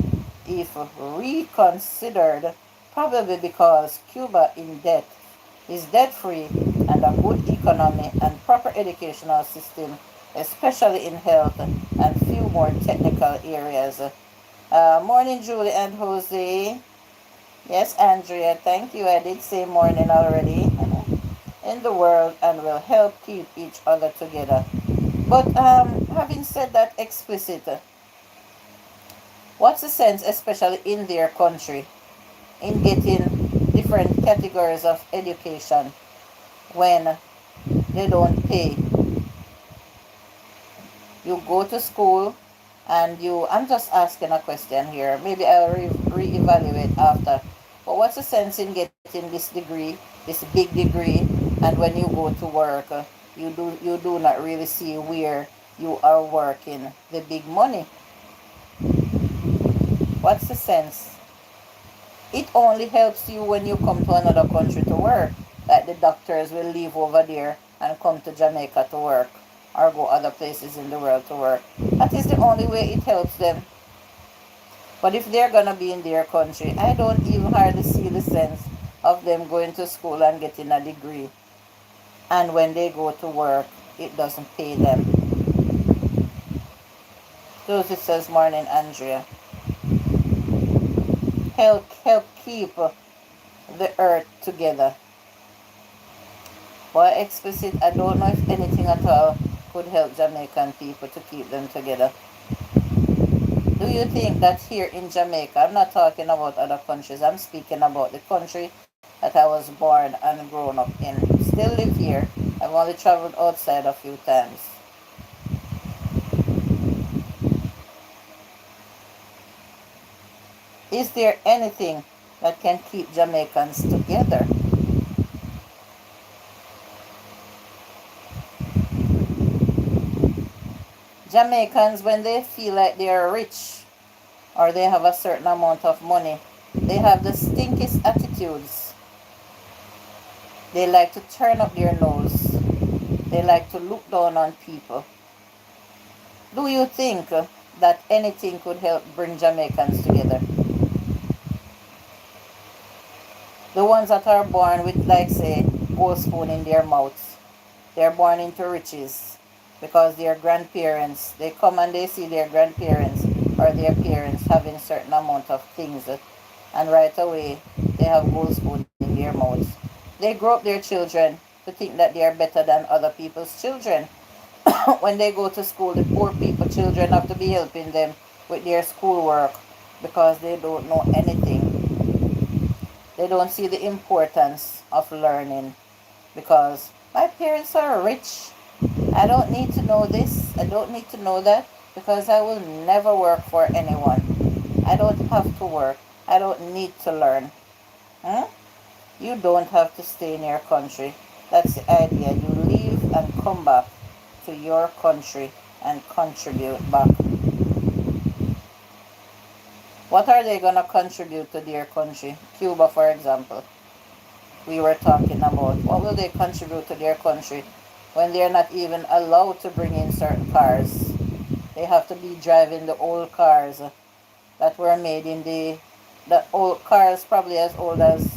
S1: if reconsidered, probably because Cuba in debt is debt free and a good economy and proper educational system, especially in health and few more technical areas. Morning, Julie and Jose. Yes, Andrea, thank you. I did say morning already. In the world and will help keep each other together. But having said that explicit, what's the sense, especially in their country, in getting different categories of education when they don't pay? You go to school and I'm just asking a question here. Maybe I'll reevaluate after. But what's the sense in getting this degree, this big degree, and when you go to work, you do not really see where you are working the big money? What's the sense? It only helps you when you come to another country to work. Like the doctors will leave over there and come to Jamaica to work or go other places in the world to work. That is the only way it helps them. But if they're gonna be in their country, I don't even hardly see the sense of them going to school and getting a degree. And when they go to work, it doesn't pay them. Joseph says, morning, Andrea. Help keep the earth together. Why explicit? I don't know if anything at all could help Jamaican people to keep them together. Do you think that here in Jamaica, I'm not talking about other countries, I'm speaking about the country that I was born and grown up in. Still live here. I've only traveled outside a few times. Is there anything that can keep Jamaicans together? Jamaicans, when they feel like they are rich or they have a certain amount of money, they have the stinkiest attitudes. They like to turn up their nose. They like to look down on people. Do you think that anything could help bring Jamaicans together? The ones that are born with, like, say, gold spoon in their mouths. They're born into riches because their grandparents, they come and they see their grandparents or their parents having certain amount of things, and right away they have gold spoon in their mouths. They grow up their children to think that they are better than other people's children. When they go to school, the poor people children have to be helping them with their schoolwork because they don't know anything. They don't see the importance of learning because my parents are rich. I don't need to know this. I don't need to know that because I will never work for anyone. I don't have to work. I don't need to learn. Hmm? You don't have to stay in your country. That's the idea. You leave and come back to your country and contribute back. What are they going to contribute to their country? Cuba, for example, we were talking about. What will they contribute to their country when they're not even allowed to bring in certain cars? They have to be driving the old cars that were made in the old cars, probably as old as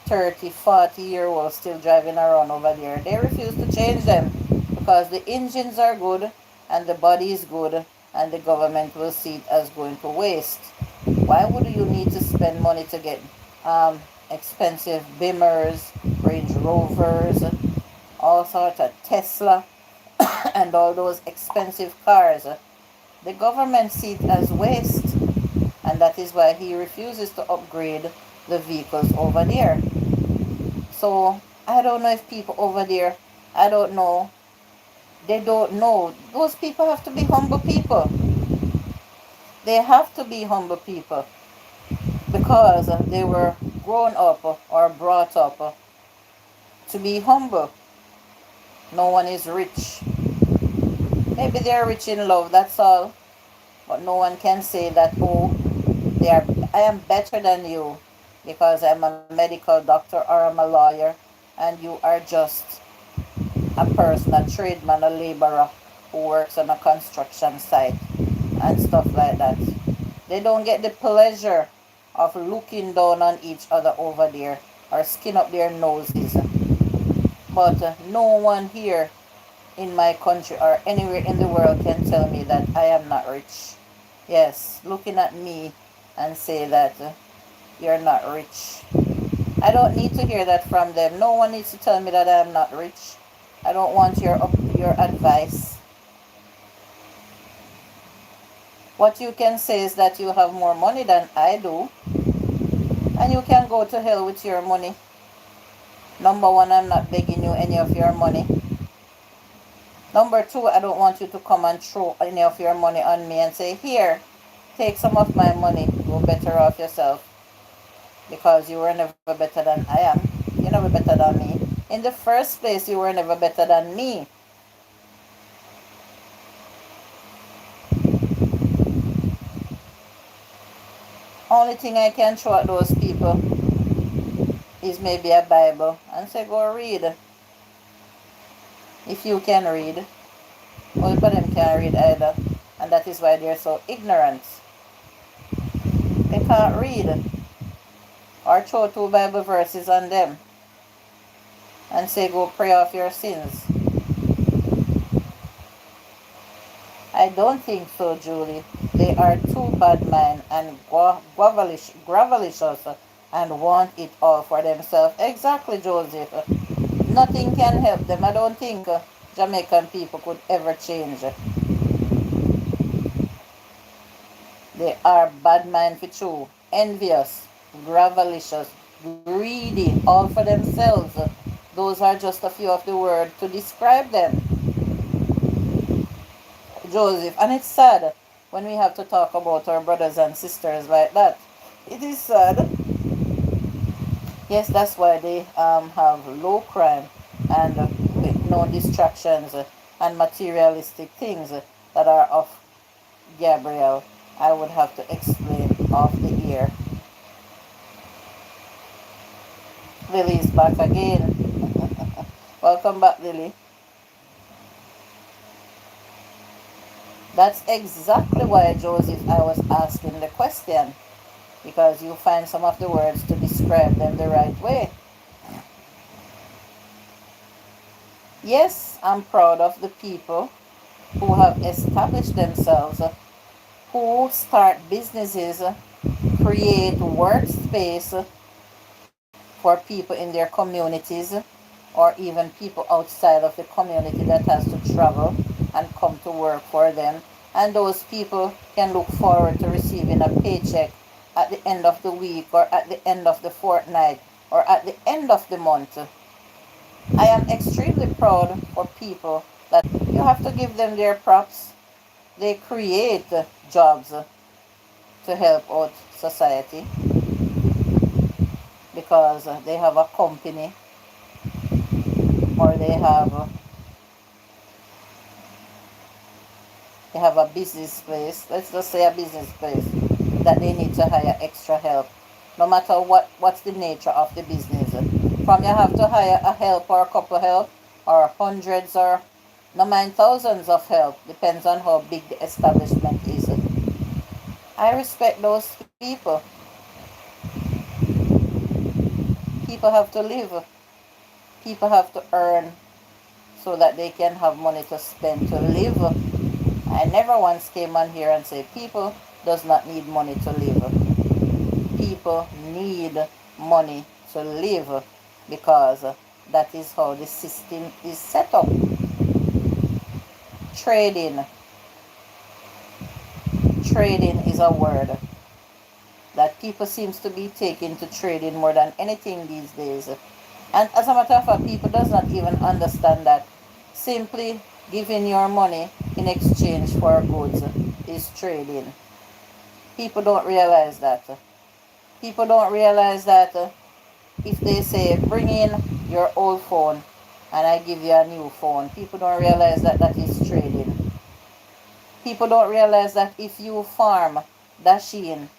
S1: 30, 40-year olds still driving around over there. They refuse to change them because the engines are good and the body is good, and the government will see it as going to waste. Why would you need to spend money to get expensive Bimmers, Range Rovers, all sorts of Tesla, and all those expensive cars? The government sees it as waste, and that is why he refuses to upgrade the vehicles over there. So I don't know if people over there, I don't know, they don't know. Those people have to be humble people. They have to be humble people because they were grown up or brought up to be humble. No one is rich. Maybe they're rich in love, that's all. But no one can say that, oh, they are, I am better than you because I'm a medical doctor or I'm a lawyer and you are just a person, a tradesman, a laborer who works on a construction site and stuff like that. They don't get the pleasure of looking down on each other over there or skin up their noses. But no one here in my country or anywhere in the world can tell me that I am not rich. Yes, looking at me and say that you're not rich. I don't need to hear that from them. No one needs to tell me that I am not rich. I don't want your advice. What you can say is that you have more money than I do, and you can go to hell with your money. Number one, I'm not begging you any of your money. Number two, I don't want you to come and throw any of your money on me and say, here, take some of my money, go better off yourself. Because you were never better than I am. You're never better than me. In the first place, you were never better than me. Only thing I can throw at those people is maybe a Bible and say, go read. If you can read. Most of them can't read either. And that is why they're so ignorant. They can't read. Or throw two Bible verses on them and say, go pray off your sins. I don't think so, Julie. They are too bad mind and gravelicious and want it all for themselves. Exactly, Joseph. Nothing can help them. I don't think Jamaican people could ever change. They are bad mind for true, envious, gravelicious, greedy, all for themselves. Those are just a few of the words to describe them. Joseph, and it's sad when we have to talk about our brothers and sisters like that. It is sad. Yes, that's why they have low crime and with no distractions and materialistic things that are of Gabriel. I would have to explain off the air. Lily is back again. Welcome back, Lily. That's exactly why, Joseph, I was asking the question. Because you find some of the words to describe them the right way. Yes, I'm proud of the people who have established themselves, who start businesses, create workspace for people in their communities, or even people outside of the community that has to travel and come to work for them. And those people can look forward to receiving a paycheck at the end of the week or at the end of the fortnight or at the end of the month. I am extremely proud for people that you have to give them their props. They create jobs to help out society because they have a company or they have a business place. Let's just say a business place that they need to hire extra help, no matter what's the nature of the business. From you have to hire a help or a couple help or hundreds or no mind thousands of help, depends on how big the establishment is. I respect those people. People have to live. People have to earn so that they can have money to spend to live. I never once came on here and said people does not need money to live. People need money to live because that is how the system is set up. Trading. Trading is a word that people seems to be taking to trading more than anything these days. And as a matter of fact, people does not even understand that simply giving your money in exchange for goods is trading. People don't realize that. People don't realize that if they say bring in your old phone and I give you a new phone, people don't realize that that is trading. People don't realize that if you farm Dashin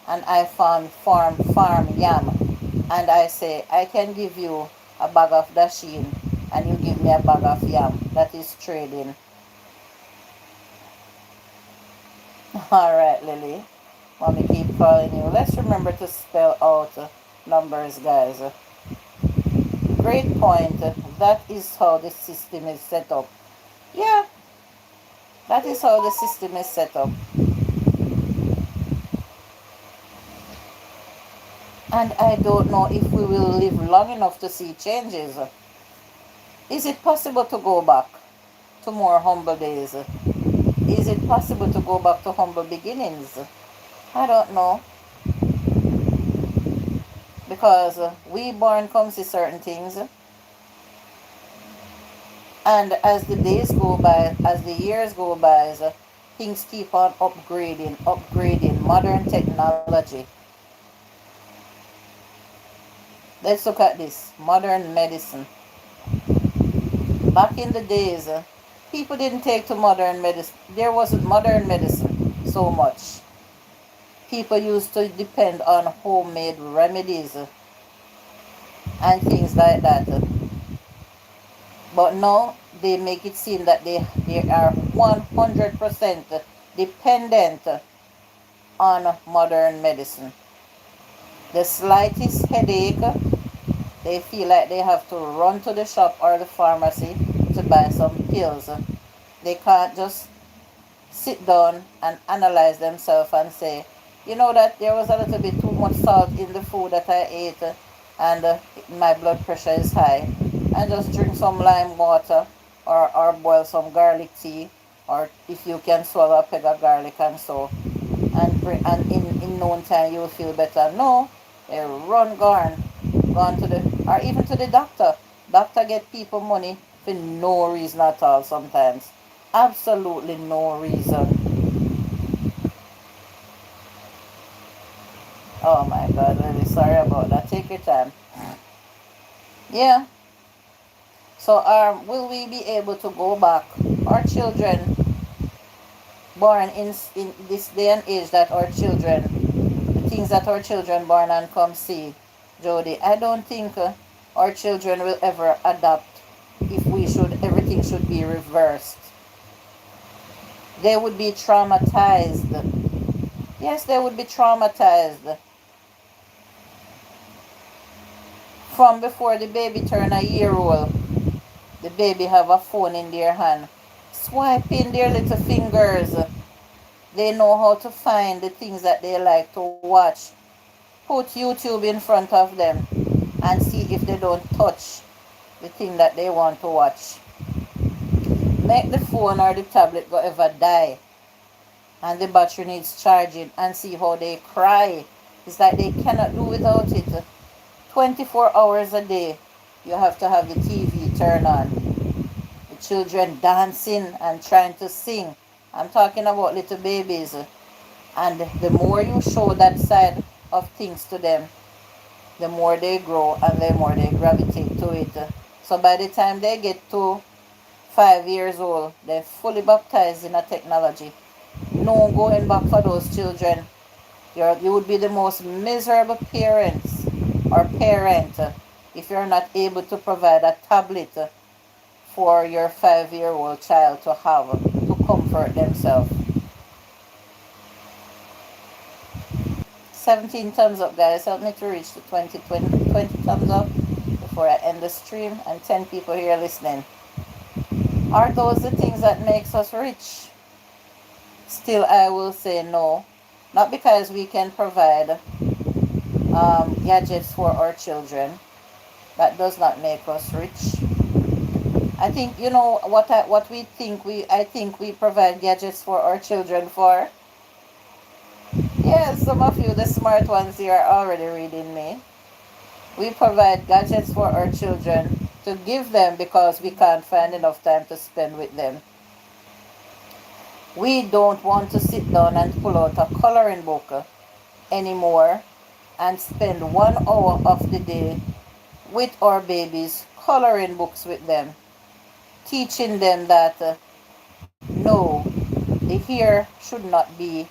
S1: and I farm yam and I say I can give you a bag of Dashin and you give me a bag of yam, that is trading. Alright, Lily. Let me keep calling you. Let's remember to spell out numbers, guys. Great point. That is how the system is set up. Yeah, that is how the system is set up. And I don't know if we will live long enough to see changes. Is it possible to go back to more humble days? Is it possible to go back to humble beginnings? I don't know. Because we born come see certain things. And as the days go by, as the years go by, things keep on upgrading, modern technology. Let's look at this, modern medicine. Back in the days, people didn't take to modern medicine. There wasn't modern medicine so much. People used to depend on homemade remedies and things like that. But now they make it seem that they are 100% dependent on modern medicine. The slightest headache, they feel like they have to run to the shop or the pharmacy to buy some pills. They can't just sit down and analyze themselves and say, you know that there was a little bit too much salt in the food that I ate and my blood pressure is high. And just drink some lime water or boil some garlic tea, or if you can swallow a peg of garlic and so, and in no time you will feel better. No, they run gone to the, or even to the doctor. Doctor get people money for no reason at all sometimes. Absolutely no reason. Oh my God, really sorry about that. Take your time. Yeah. So will we be able to go back? Our children born in this day and age that our children, the things that our children born and come see, Jody, I don't think our children will ever adapt if everything should be reversed. They would be traumatized. Yes, they would be traumatized. From before the baby turn a year old, the baby have a phone in their hand, swiping their little fingers. They know how to find the things that they like to watch. Put YouTube in front of them and see if they don't touch the thing that they want to watch. Make the phone or the tablet go ever die and the battery needs charging and see how they cry. It's like they cannot do without it. 24 hours a day you have to have the TV turned on. The children dancing and trying to sing. I'm talking about little babies. And the more you show that side of things to them, the more they grow and the more they gravitate to it. So by the time they get to 5 years old, they're fully baptized in a technology. No going back for those children. You would be the most miserable parent if you're not able to provide a tablet for your 5-year-old child to have to comfort themselves. 17 thumbs up, guys. Help me to reach the 20 thumbs up before I end the stream, and 10 people here listening. Are those the things that makes us rich? Still, I will say no. Not because we can provide gadgets for our children. That does not make us rich. I think you know what we think I think we provide gadgets for our children for. Yes, some of you, the smart ones here, are already reading me. We provide gadgets for our children to give them because we can't find enough time to spend with them. We don't want to sit down and pull out a coloring book anymore and spend 1 hour of the day with our babies coloring books with them, teaching them that no, the hair should not be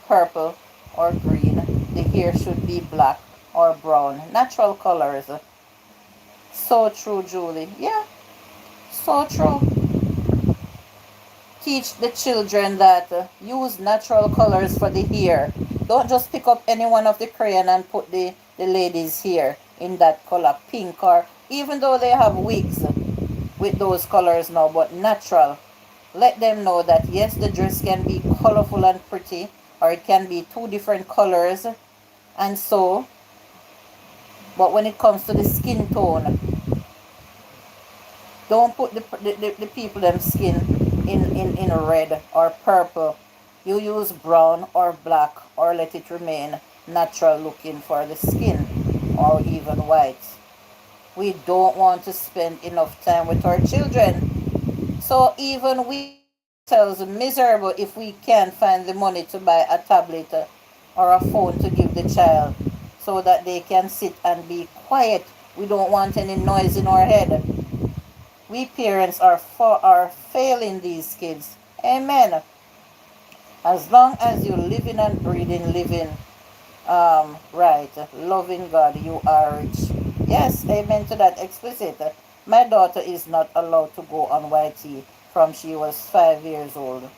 S1: purple or green. The hair should be black or brown. Natural colors. So true, Julie. Yeah, so true. Teach the children that use natural colors for the hair. Don't just pick up any one of the crayon and put the ladies' hair in that color, pink, or even though they have wigs with those colors now, but natural. Let them know that yes, the dress can be colorful and pretty, or it can be two different colors, and so, but when it comes to the skin tone, don't put the people them skin in red or purple. You use brown or black, or let it remain natural looking for the skin, or even white. We don't want to spend enough time with our children. So even we ourselves miserable if we can't find the money to buy a tablet or a phone to give the child so that they can sit and be quiet. We don't want any noise in our head. We parents are failing these kids. Amen. As long as you're living and breathing, living right, loving God, you are rich. Yes, amen to that. Explicit. My daughter is not allowed to go on YT from she was 5 years old.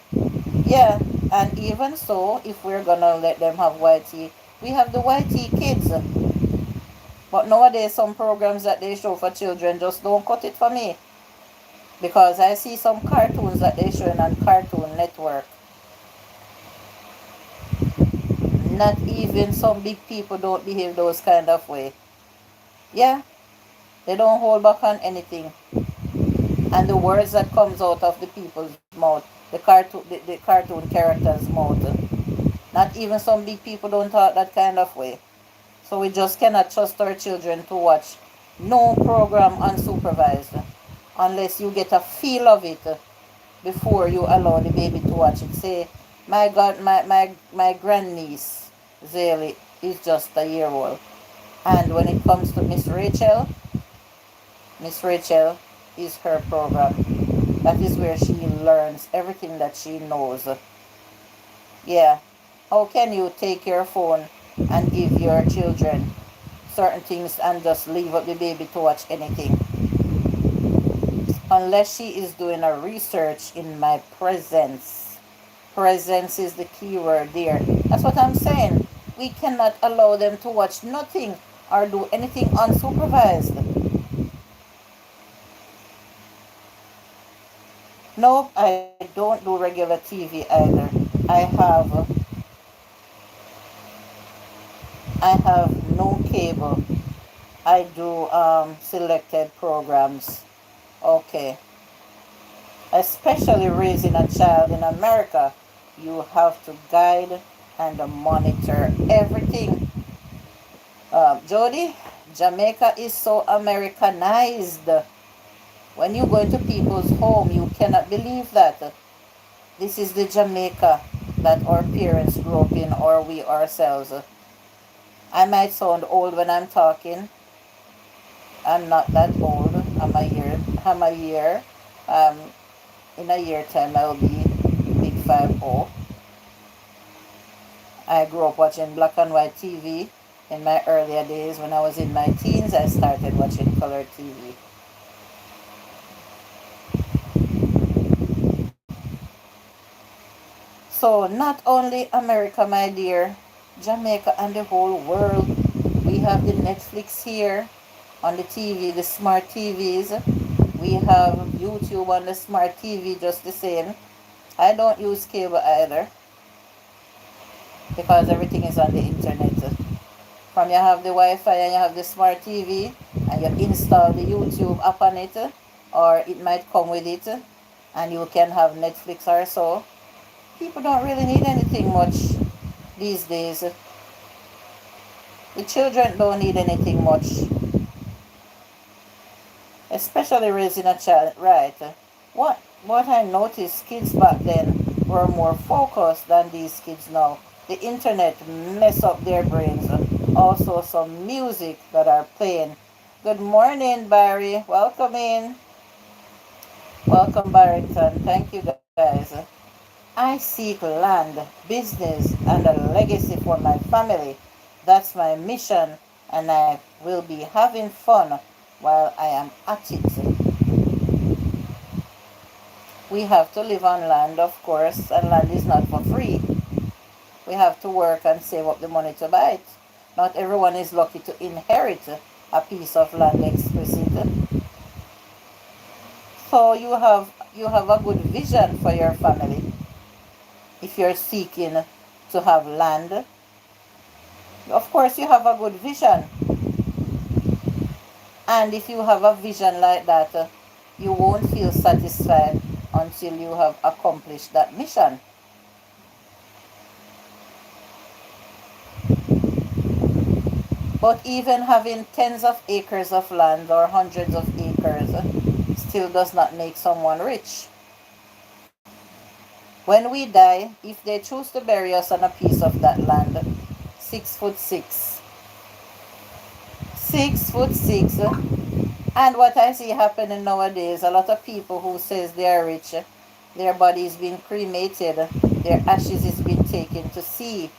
S1: Yeah, and even so, if we're gonna let them have YT, we have the YT kids. But nowadays, some programs that they show for children just don't cut it for me. Because I see some cartoons that they showing on Cartoon Network. Not even some big people don't behave those kind of way. Yeah, they don't hold back on anything. And the words that comes out of the people's mouth, the cartoon characters' mouth. Not even some big people don't talk that kind of way. So we just cannot trust our children to watch no program unsupervised unless you get a feel of it before you allow the baby to watch it. Say, my God, my grandniece, Zaylee, is just a year old. And when it comes to Miss Rachel is her program. That is where she learns everything that she knows. Yeah. How can you take your phone and give your children certain things and just leave up the baby to watch anything? Unless she is doing a research in my presence. Presence is the key word there. That's what I'm saying. We cannot allow them to watch nothing or do anything unsupervised. Nope, I don't do regular TV either. I have no cable. I do selected programs. Okay. Especially raising a child in America, you have to guide and monitor everything. Jody, Jamaica is so Americanized. When you go into people's home, you cannot believe that. This is the Jamaica that our parents grew up in, or we ourselves. I might sound old when I'm talking. I'm not that old. I'm a year. In a year time, I'll be big 50. I grew up watching black and white TV. In my earlier days, when I was in my teens, I started watching color TV. So, not only America, my dear, Jamaica and the whole world, we have the Netflix here on the TV, the smart TVs. We have YouTube on the smart TV just the same. I don't use cable either because everything is on the internet. From you have the Wi-Fi and you have the smart TV and you install the YouTube app on it, or it might come with it, and you can have Netflix or so. People don't really need anything much these days. The children don't need anything much, especially raising a child right. What I noticed, kids back then were more focused than these kids now. The internet mess up their brains. Also some music that are playing. Good morning, Barry. Welcome in. Welcome, Barrington. Thank you, guys. I seek land, business, and a legacy for my family. That's my mission, and I will be having fun while I am at it. We have to live on land, of course, and land is not for free. We have to work and save up the money to buy it. Not everyone is lucky to inherit a piece of land explicit. So you have a good vision for your family. If you're seeking to have land, of course you have a good vision. And if you have a vision like that, you won't feel satisfied until you have accomplished that mission. But even having tens of acres of land or hundreds of acres still does not make someone rich. When we die, if they choose to bury us on a piece of that land, 6 foot 6, 6 foot 6, and what I see happening nowadays, a lot of people who says they are rich, their body is being cremated, their ashes is being taken to sea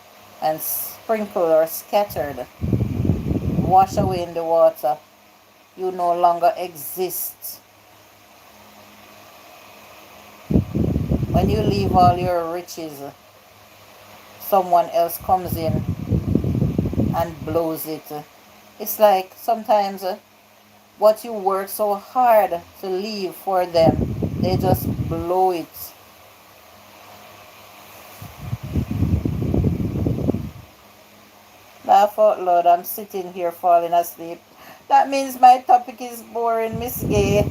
S1: and sprinkled or scattered, wash away in the water. You no longer exist. When you leave all your riches, someone else comes in and blows it. It's like sometimes what you work so hard to leave for them, they just blow it. Laugh out loud, I'm sitting here falling asleep. That means my topic is boring, Miss Gay.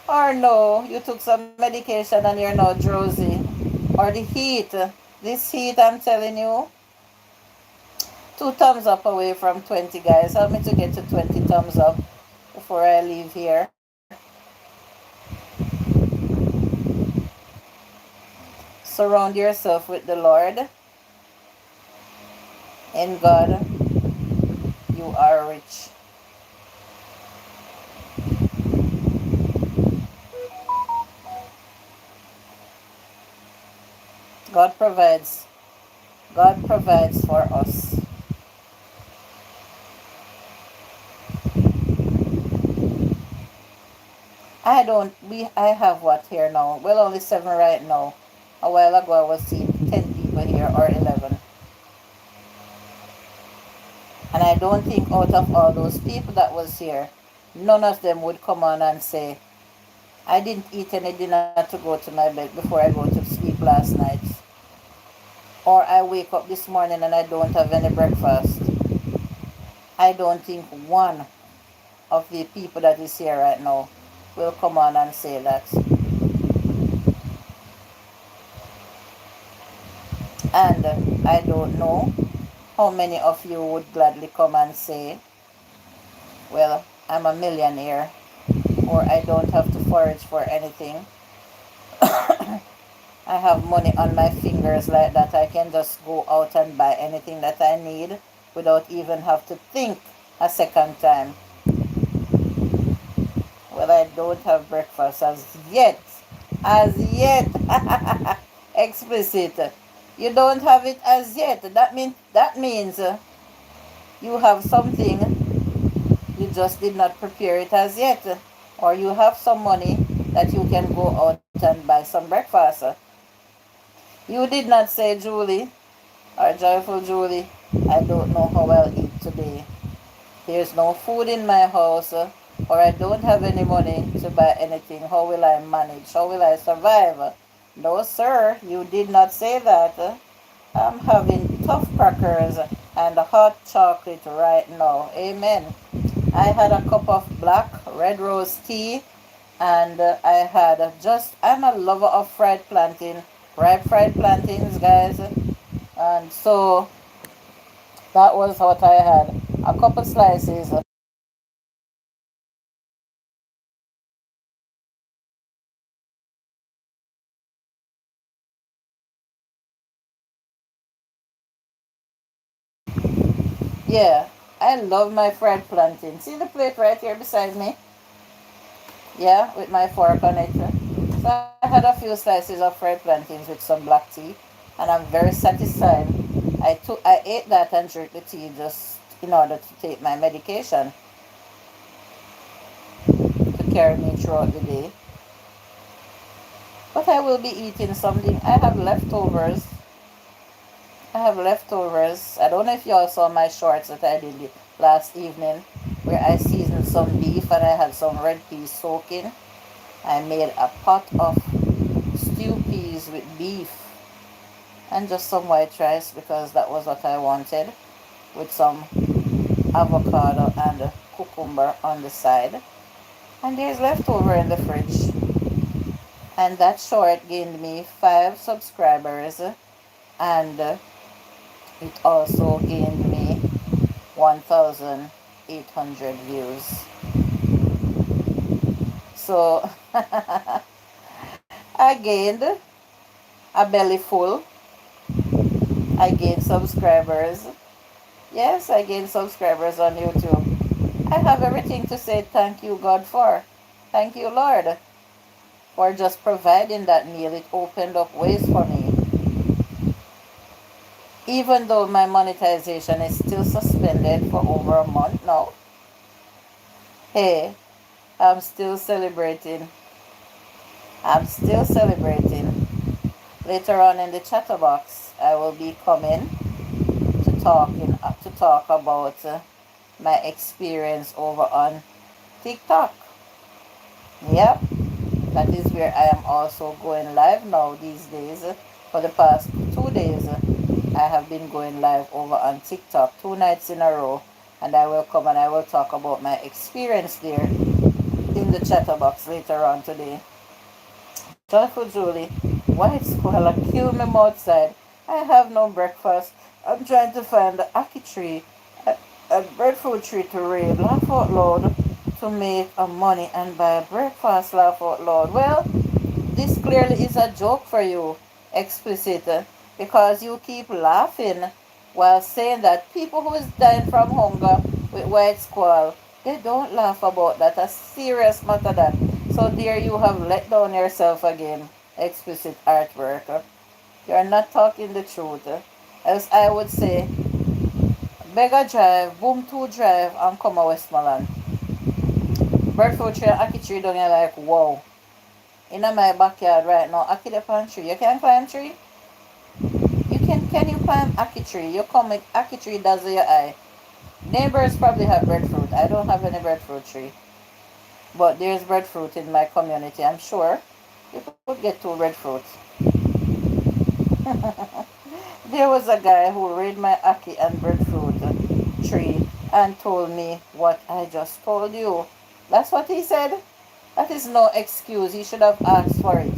S1: Or no, you took some medication and you're now drowsy. Or the heat. This heat, I'm telling you. 2 thumbs up away from 20, guys. Help me to get to 20 thumbs up before I leave here. Surround yourself with the Lord. In God, you are rich. God provides. God provides for us. I have what here now? Well, only 7 right now. A while ago I was seeing 10 people here, or 11. And I don't think out of all those people that was here, none of them would come on and say, I didn't eat any dinner to go to my bed before I go to sleep last night. Or I wake up this morning and I don't have any breakfast. I don't think one of the people that is here right now will come on and say that. And I don't know how many of you would gladly come and say, well, I'm a millionaire, or I don't have to forage for anything. I have money on my fingers like that. I can just go out and buy anything that I need without even have to think a second time. Well, I don't have breakfast as yet. As yet. Explicit. You don't have it as yet. That means you have something, you just did not prepare it as yet. Or you have some money that you can go out and buy some breakfast. You did not say, Julie, or Joyful Julie, I don't know how I'll eat today. There's no food in my house, or I don't have any money to buy anything. How will I manage? How will I survive? No, sir, you did not say that. I'm having tough crackers and hot chocolate right now. Amen. I had a cup of black red rose tea, and I had I'm a lover of fried plantain, ripe fried plantains, guys. And so that was what I had. A couple slices. Yeah, I love my fried plantain. See the plate right here beside me? Yeah, with my fork on it. So I had a few slices of fried plantains with some black tea, and I'm very satisfied. I ate that and drank the tea just in order to take my medication to carry me throughout the day. But I will be eating something. I have leftovers. I don't know if you all saw my shorts that I did last evening, where I seasoned some beef and I had some red peas soaking. I made a pot of stew peas with beef and just some white rice because that was what I wanted, with some avocado and a cucumber on the side. And there's leftover in the fridge. And that short gained me 5 subscribers, and it also gained me 1,800 views. So I gained a belly full. I gained subscribers. Yes, I gained subscribers on YouTube. I have everything to say thank you, God, for. Thank you, Lord, for just providing that meal. It opened up ways for me. Even though my monetization is still suspended for over a month now, hey, I'm still celebrating. I'm still celebrating. Later on in the chatterbox, I will be coming to talk about my experience over on TikTok. Yep, that is where I am also going live now these days. For the past 2 days, I have been going live over on TikTok 2 nights in a row, and I will come and I will talk about my experience there in the chatterbox later on today. Joyful Julie, white squirrel kill me outside. I have no breakfast. I'm trying to find the ackee tree, a breadfruit tree to raid. Laugh out loud to make a money and buy breakfast. Laugh out loud. Well, this clearly is a joke for you, explicit, because you keep laughing while saying that people who is dying from hunger with white squall, they don't laugh about that. A serious matter that. So there you have let down yourself again, explicit artwork. You're not talking the truth. Else I would say, Beggar Drive, Boom 2 Drive, and come a Westmoreland. Breadfruit tree and ackee tree down here like, wow. In my backyard right now, ackee the palm tree. You can climb tree? Can you climb ackee tree? You come with ackee tree dazzle your eye. Neighbors probably have breadfruit. I don't have any breadfruit tree. But there's breadfruit in my community, I'm sure. You could get 2 breadfruits. There was a guy who read my ackee and breadfruit tree and told me what I just told you. That's what he said. That is no excuse. He should have asked for it.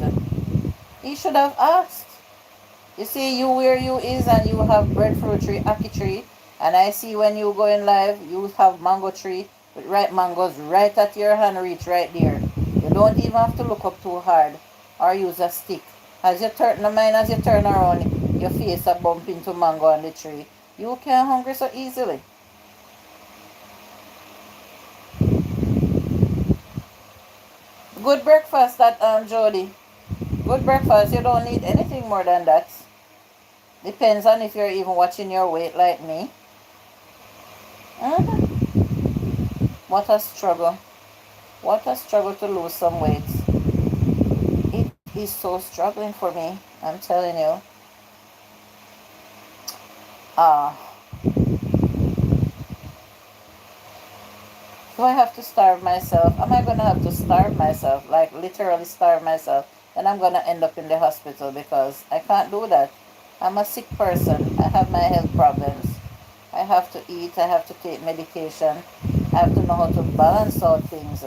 S1: He should have asked. You see, you where you is and you have breadfruit tree, ackee tree, and I see when you going live, you have mango tree with ripe mangoes right at your hand reach right there. You don't even have to look up too hard or use a stick. As you turn, no mind as you turn around, your face a bump into mango on the tree. You can't hungry so easily. Good breakfast that Jody. Good breakfast. You don't need anything more than that. Depends on if you're even watching your weight like me. Mhm. What a struggle. What a struggle to lose some weight. It is so struggling for me. I'm telling you. Ah, do I have to starve myself? Am I gonna have to starve myself? Like literally starve myself? Then I'm gonna end up in the hospital because I can't do that. I'm a sick person. I have my health problems. I have to eat. I have to take medication. I have to know how to balance out things.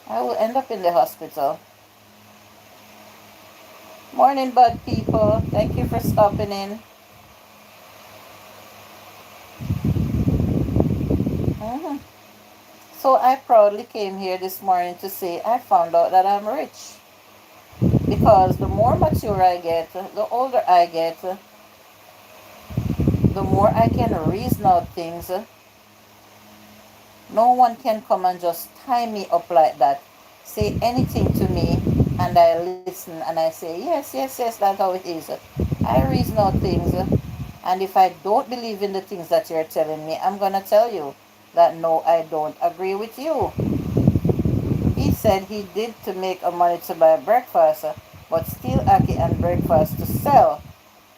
S1: I will end up in the hospital. Morning, bud people. Thank you for stopping in. hmm So I proudly came here this morning to say I found out that I'm rich. Because the more mature I get, the older I get, the more I can reason out things. No one can come and just tie me up like that. Say anything to me, and I listen and I say, yes, yes, yes, that's how it is. I reason out things. And if I don't believe in the things that you're telling me, I'm going to tell you that no, I don't agree with you. He said he did to make a money to buy breakfast, but still Aki and breakfast to sell.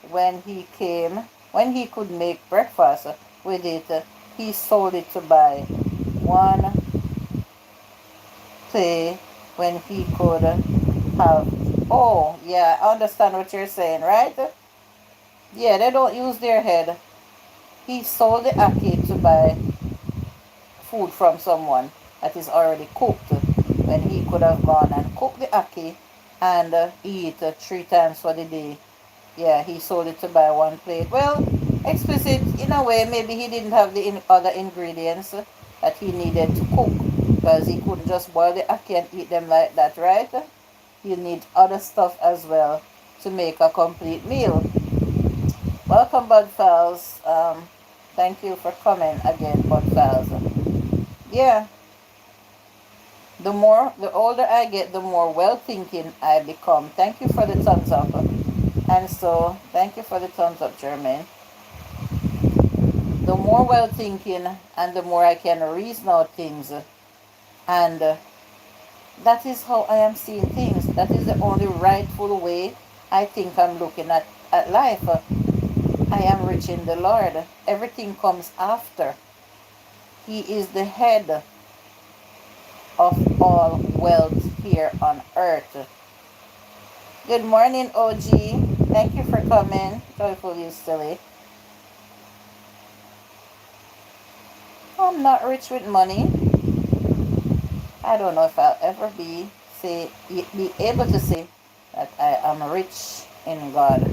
S1: When he could make breakfast with it, he sold it to buy one play when he could have. Oh, yeah, I understand what you're saying, right? Yeah, they don't use their head. He sold the Aki to buy food from someone that is already cooked when he could have gone and cooked the Aki and eat 3 times for the day. Yeah, he sold it to buy one plate. Well, explicit in a way, maybe he didn't have the other ingredients that he needed to cook because he couldn't just boil the ackee and eat them like that, right? You need other stuff as well to make a complete meal. Welcome, Bud Files. Thank you for coming again, Bud Files. Yeah, the older I get, the more well thinking I become. Thank you for the thumbs up. And so, thank you for the thumbs up, Jermaine. The more well thinking and the more I can reason out things. And that is how I am seeing things. That is the only rightful way I think I'm looking at life. I am rich in the Lord. Everything comes after. He is the head of all wealth here on earth. Good morning, OG. Thank you for coming. Joyful you silly. I'm not rich with money. I don't know if I'll ever be able to say that I am rich in God.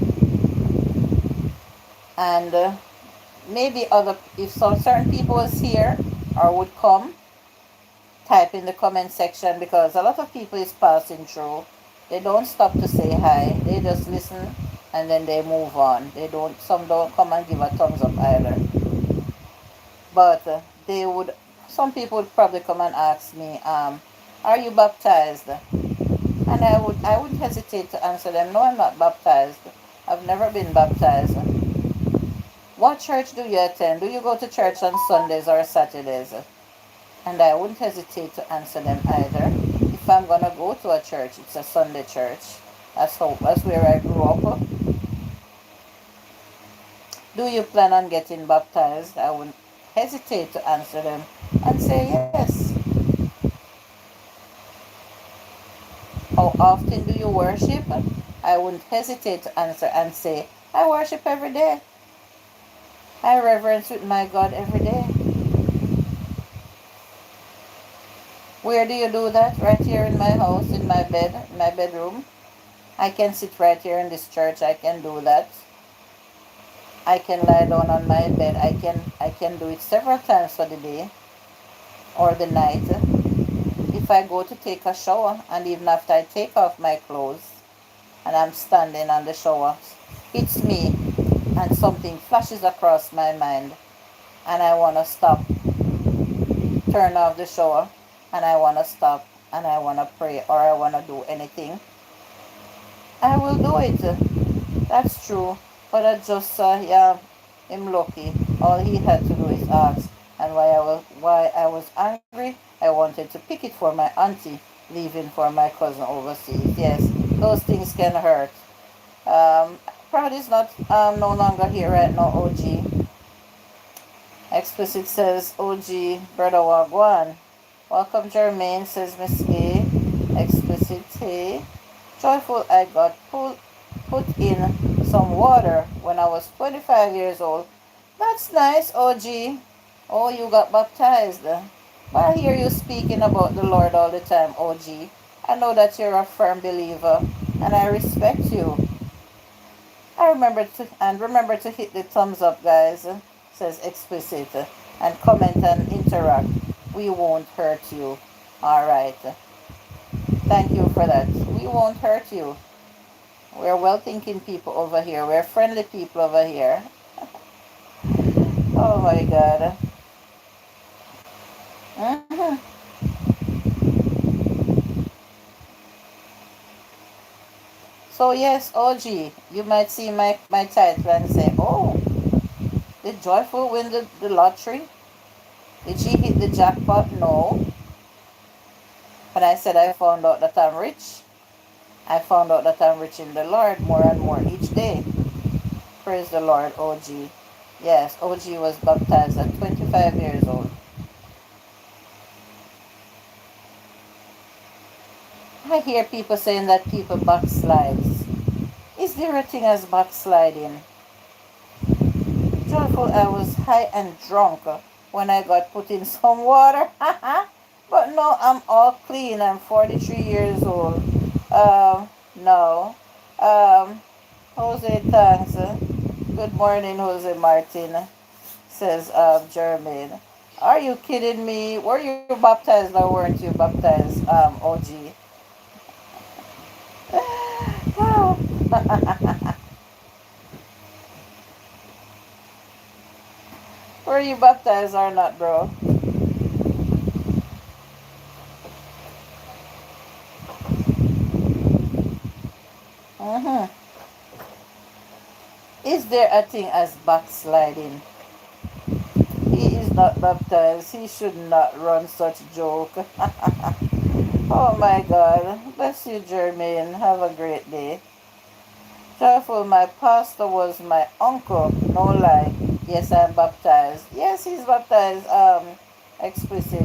S1: And maybe other if some certain people is here or would come, type in the comment section because a lot of people is passing through. They don't stop to say hi. They just listen and then they move on. Some don't come and give a thumbs up either. But they would some people would probably come and ask me, are you baptized? And I wouldn't hesitate to answer them, no, I'm not baptized. I've never been baptized. What church do you attend? Do you go to church on Sundays or Saturdays? And I wouldn't hesitate to answer them either. If I'm gonna go to a church, it's a Sunday church. That's where I grew up. Do you plan on getting baptized? I wouldn't hesitate to answer them and say yes. How often do you worship? I wouldn't hesitate to answer and say, I worship every day. I reverence with my God every day. Where do you do that? Right here in my house, in my bed, in my bedroom. I can sit right here in this church. I can do that. I can lie down on my bed. I can do it several times for the day or the night. If I go to take a shower and even after I take off my clothes and I'm standing on the shower, hits me and something flashes across my mind and I want to stop, turn off the shower and I want to stop and I want to pray or I want to do anything, I will do it. That's true. But I just yeah, him lucky. All he had to do is ask. And why I was angry, I wanted to pick it for my auntie leaving for my cousin overseas. Yes, those things can hurt. Proud is not no longer here right now, OG. Explicit says, OG, brother Wagwan. Welcome, Jermaine, says Miss A. Explicit, hey. Joyful, I got put in some water when I was 25 years old. That's nice, OG. Oh, you got baptized. But I hear you speaking about the Lord all the time, OG. I know that you're a firm believer, and I respect you. Remember to hit the thumbs up, guys, says Explicit, and comment and interact. We won't hurt you. Alright. Thank you for that. We won't hurt you. We're well thinking people over here. We're friendly people over here. Oh my god. Mhm. So yes, OG, you might see my title and say, oh, did Joyful win the lottery? Did she hit the jackpot? No. When I said I found out that I'm rich, I found out that I'm rich in the Lord more and more each day. Praise the Lord, OG. Yes, OG was baptized at 25 years old. I hear people saying that people backslides. Is there a thing as backsliding? Joyful, I was high and drunk when I got put in some water. But no, I'm all clean. I'm 43 years old. No. Um, Jose, thanks. Good morning, Jose Martin, says Jermaine. Are you kidding me? Were you baptized or weren't you baptized, OG? Were you baptized or not, bro? Mm-hmm. Is there a thing as backsliding? He is not baptized. He should not run such joke. Oh my God. Bless you, Jermaine. Have a great day. Joyful, my pastor was my uncle. No lie. Yes, I'm baptized. Yes, he's baptized. Explicit.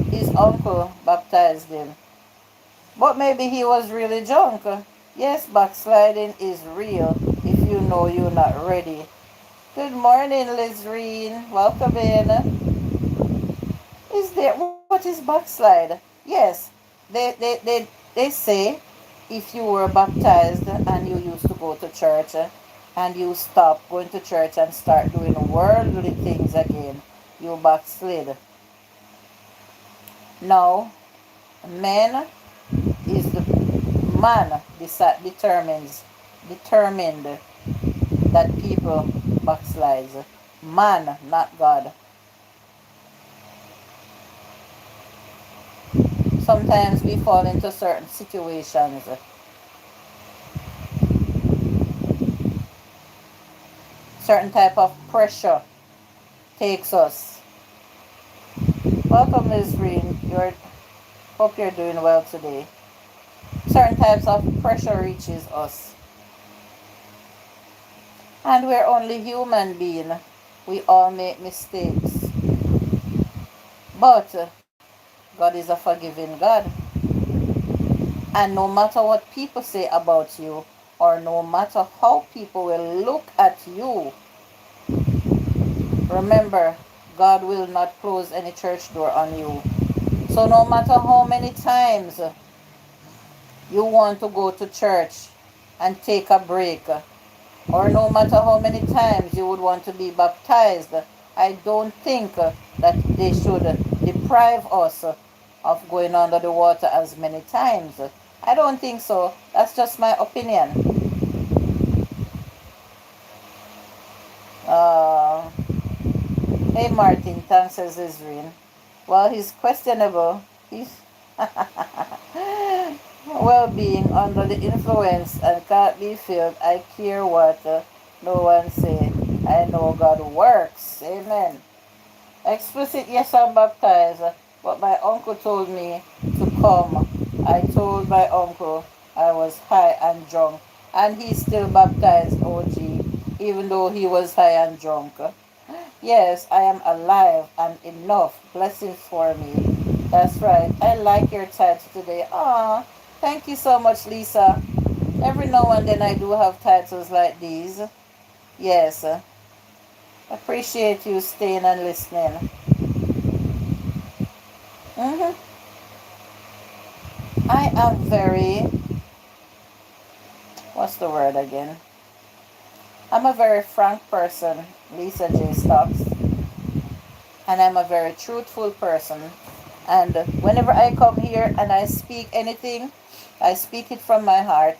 S1: His uncle baptized him. But maybe he was really drunk. Yes, backsliding is real if you know you're not ready. Good morning, Lizreen. Welcome in. Is there what is backslide? Yes, they say if you were baptized and you used to go to church and you stop going to church and start doing worldly things again, you backslid. Now, man is the man determined that people backslides. Man, not God. Sometimes we fall into certain situations. Certain type of pressure takes us. Welcome, Liz Green. Hope you're doing well today. Certain types of pressure reaches us. And we're only human beings. We all make mistakes. But God is a forgiving God. And no matter what people say about you, or no matter how people will look at you, remember, God will not close any church door on you. So no matter how many times you want to go to church and take a break, or no matter how many times you would want to be baptized, I don't think that they should deprive us of going under the water as many times. I don't think so. That's just my opinion. Uh, hey Martin, thanks as Israel. Well, he's questionable. He's well-being under the influence and can't be filled. I care what No one say, I know God works. Amen. Explicit, yes, I'm baptized, but my uncle told me to come. I told my uncle I was high and drunk, and he still baptized OG, even though he was high and drunk. Yes, I am alive and enough. Blessings for me. That's right. I like your title today. Ah, thank you so much, Lisa. Every now and then I do have titles like these. Yes, appreciate you staying and listening. hmm I am very, what's the word again? I'm a very frank person, Lisa J. Stocks, and I'm a very truthful person. And whenever I come here and I speak anything, I speak it from my heart.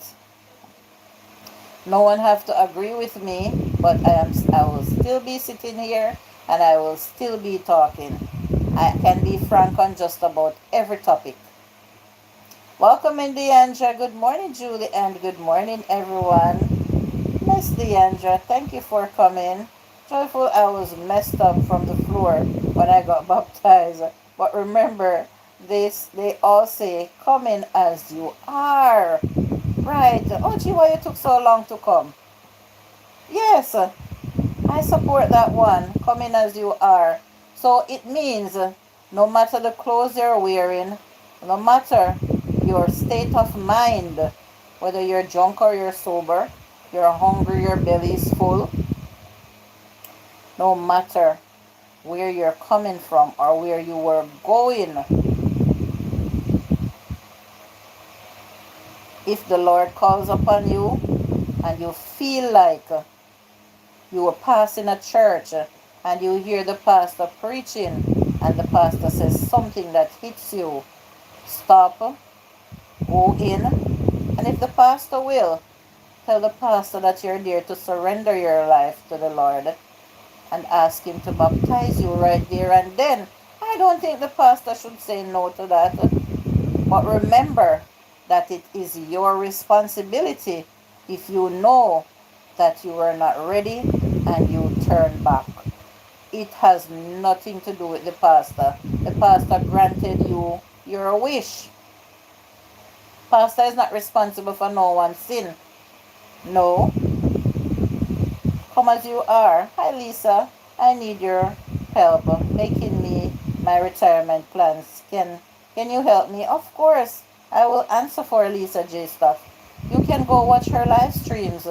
S1: No one have to agree with me, but I will still be sitting here and I will still be talking. I can be frank on just about every topic. Welcome in, Deandra. Good morning, Julie, and good morning, everyone. Miss Deandra, thank you for coming. Joyful, I was messed up from the floor when I got baptized. But remember, they all say, come in as you are. Right. Oh, gee, why you took so long to come? Yes, I support that one. Come in as you are. So it means no matter the clothes you're wearing, no matter your state of mind, whether you're drunk or you're sober, you're hungry, your belly is full, no matter where you're coming from or where you were going, if the Lord calls upon you and you feel like you were passing a church and you hear the pastor preaching and the pastor says something that hits you, stop, go in, and if the pastor will, tell the pastor that you're there to surrender your life to the Lord and ask him to baptize you right there and then. I don't think the pastor should say no to that. But remember that it is your responsibility if you know that you are not ready and you turn back. It has nothing to do with the pastor. The pastor granted you your wish. Pastor is not responsible for no one's sin. No. Come as you are. Hi, Lisa. I need your help making me my retirement plans. Can you help me? Of course. I will answer for Lisa J stuff. You can go watch her live streams.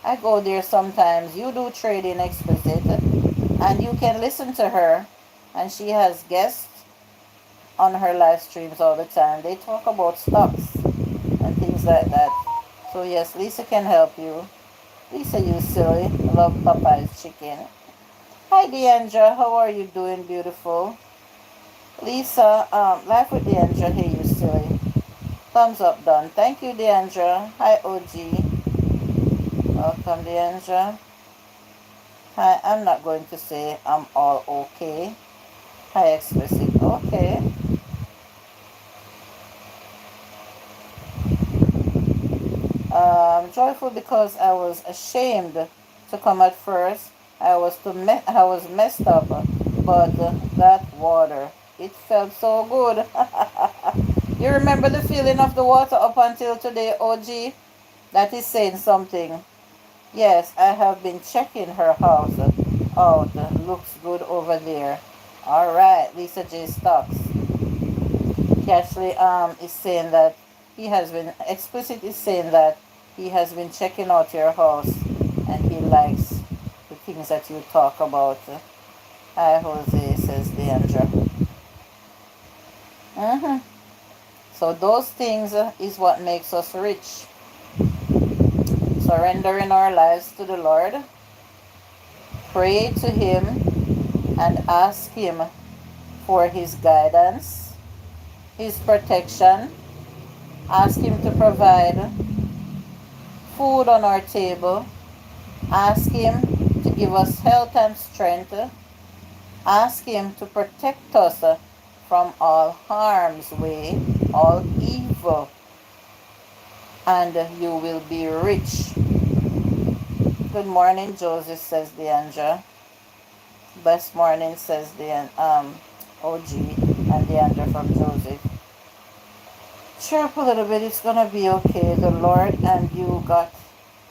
S1: I go there sometimes. You do trading explicit and you can listen to her, and she has guests on her live streams all the time. They talk about stocks and things like that. So yes, Lisa can help you. Lisa, you silly. Love Popeye's chicken. Hi, Deandra. How are you doing, beautiful? Lisa, life with Deandra. Hey, you silly. Thumbs up done. Thank you, Deandra. Hi, OG. Welcome, Deandra. Hi, I'm not going to say I'm all okay. Hi, explicit. Okay. Joyful because I was ashamed to come at first. I was messed up, but that water, it felt so good. You remember the feeling of the water up until today, OG? That is saying something. Yes, I have been checking her house out. Looks good over there. All right, Lisa J. Stocks. Cashley is saying that he has been explicit is saying that he has been checking out your house and he likes the things that you talk about. Hi, Jose, says Deandra. So those things is what makes us rich. Surrendering our lives to the Lord, pray to Him and ask Him for His guidance, His protection, ask Him to provide food on our table, ask Him to give us health and strength, ask Him to protect us from all harm's way, all evil, and you will be rich. Good morning, Joseph, says Deandra. Best morning, says the OG and Deandra from Joseph. Chirp a little bit, it's gonna be okay. The Lord and you got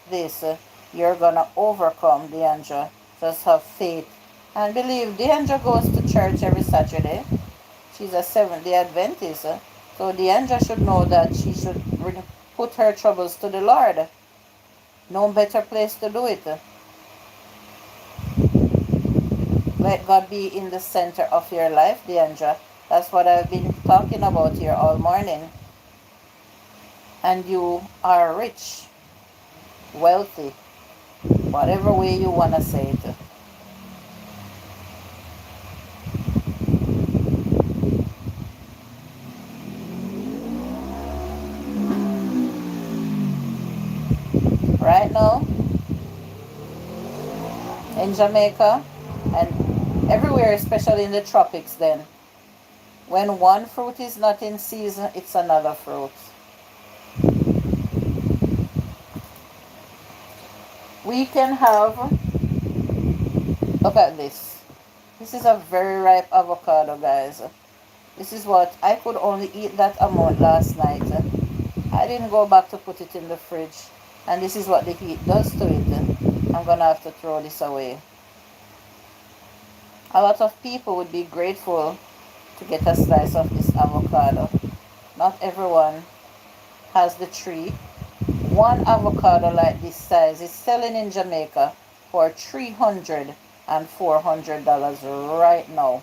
S1: this. You're gonna overcome, Deandra. Just have faith and believe. Deandra goes to church every Saturday. She's a Seventh-day Adventist. So Deandra should know that she should put her troubles to the Lord. No better place to do it. Let God be in the center of your life, Deandra. That's what I've been talking about here all morning. And you are rich, wealthy, whatever way you want to say it. Right now, in Jamaica and everywhere, especially in the tropics, then, when one fruit is not in season, it's another fruit. We can have, look at this. This is a very ripe avocado, guys. This is what, I could only eat that amount last night. I didn't go back to put it in the fridge. And this is what the heat does to it. I'm going to have to throw this away. A lot of people would be grateful to get a slice of this avocado. Not everyone has the tree. One avocado like this size is selling in Jamaica for $300 and $400 right now.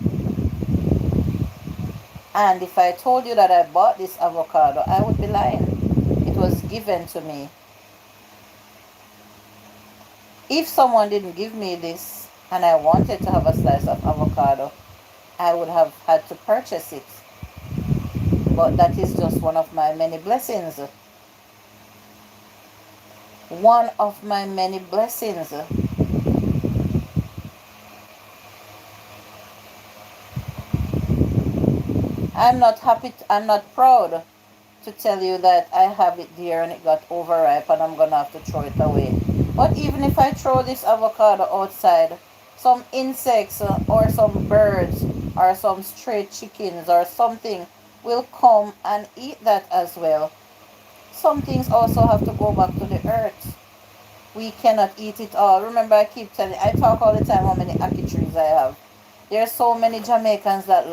S1: And if I told you that I bought this avocado, I would be lying. It was given to me. If someone didn't give me this and I wanted to have a slice of avocado, I would have had to purchase it. But that is just one of my many blessings. One of my many blessings. I'm not happy, I'm not proud to tell you that I have it there and it got overripe and I'm going to have to throw it away. But even if I throw this avocado outside, some insects or some birds or some stray chickens or something will come and eat that as well. Some things also have to go back to the earth. We cannot eat it all. Remember, I keep telling, I talk all the time how many ackee trees I have. There are so many Jamaicans that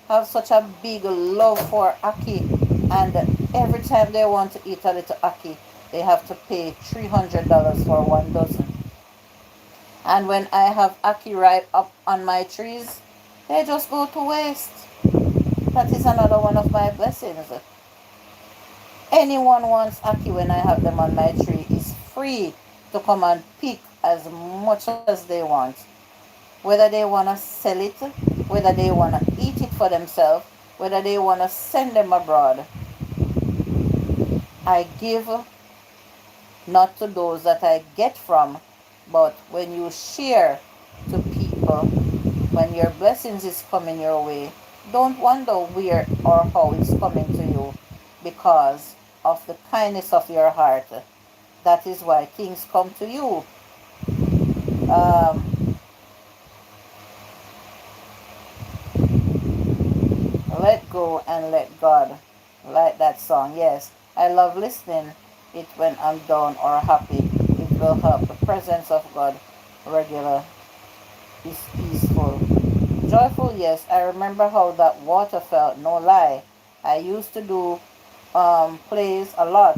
S1: have such a big love for ackee, and every time they want to eat a little ackee, they have to pay $300 for 1 dozen. And when I have ackee ripe up on my trees, they just go to waste. That is another one of my blessings. Anyone wants ackee when I have them on my tree is free to come and pick as much as they want. Whether they want to sell it, whether they want to eat it for themselves, whether they want to send them abroad. I give not to those that I get from, but when you share to people, when your blessings is coming your way, don't wonder where or how it's coming to you, because of the kindness of your heart. That is why things come to you. Let go and let God. Like that song. Yes, I love listening it when I'm down or happy. It will help. The presence of God regular is peaceful. Joyful, yes. I remember how that water felt, no lie. I used to do plays a lot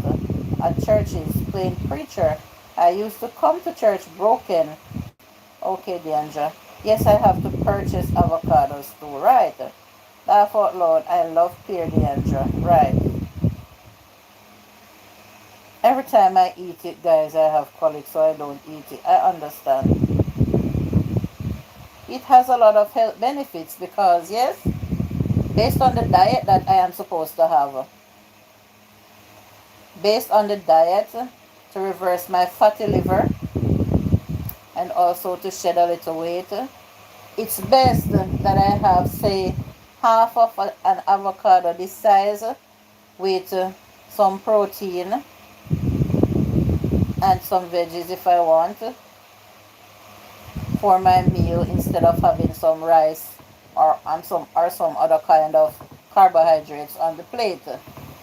S1: at churches, playing preacher. I used to come to church broken. Okay, Deandra. Yes, I have to purchase avocados too, right? Therefore, Lord, I love pear, Deandra. Right. Every time I eat it, guys, I have colic, so I don't eat it. I understand. It has a lot of health benefits because, yes, based on the diet that I am supposed to have, based on the diet to reverse my fatty liver and also to shed a little weight, it's best that I have, say, half of an avocado this size with some protein and some veggies if I want for my meal instead of having some rice or some other kind of carbohydrates on the plate.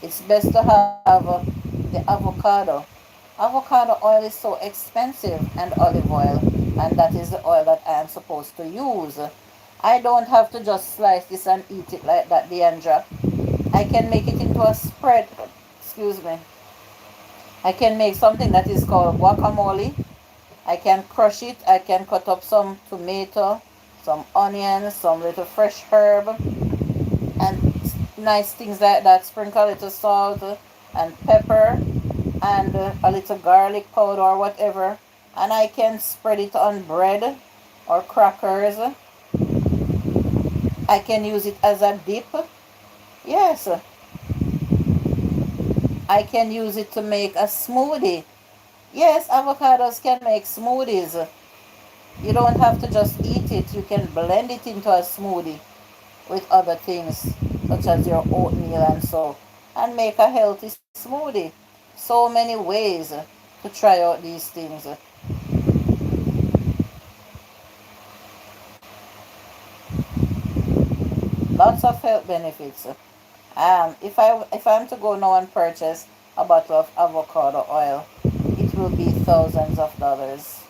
S1: It's best to have the avocado. Avocado oil is so expensive, and olive oil, and that is the oil that I am supposed to use. I don't have to just slice this and eat it like that, Deandra. I can make it into a spread. Excuse me. I can make something that is called guacamole. I can crush it. I can cut up some tomato, some onions, some little fresh herb, and nice things like that. Sprinkle a little salt and pepper and a little garlic powder or whatever. And I can spread it on bread or crackers. I can use it as a dip. Yes, I can use it to make a smoothie. Yes, avocados can make smoothies. You don't have to just eat it, you can blend it into a smoothie with other things, such as your oatmeal and so, and make a healthy smoothie. So many ways to try out these things. Lots of health benefits. If I'm to go now and purchase a bottle of avocado oil, it will be thousands of dollars.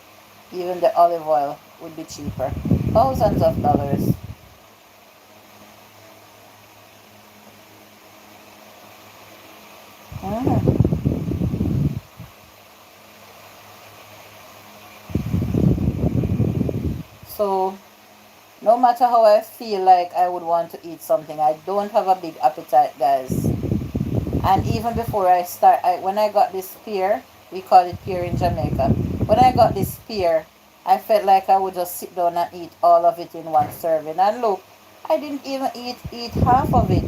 S1: Even the olive oil would be cheaper. Thousands of dollars. Mhm. So no matter how I feel like I would want to eat something, I don't have a big appetite, guys. And even before when I got this pear, we call it pear in Jamaica. When I got this pear, I felt like I would just sit down and eat all of it in one serving. And look, I didn't even eat half of it.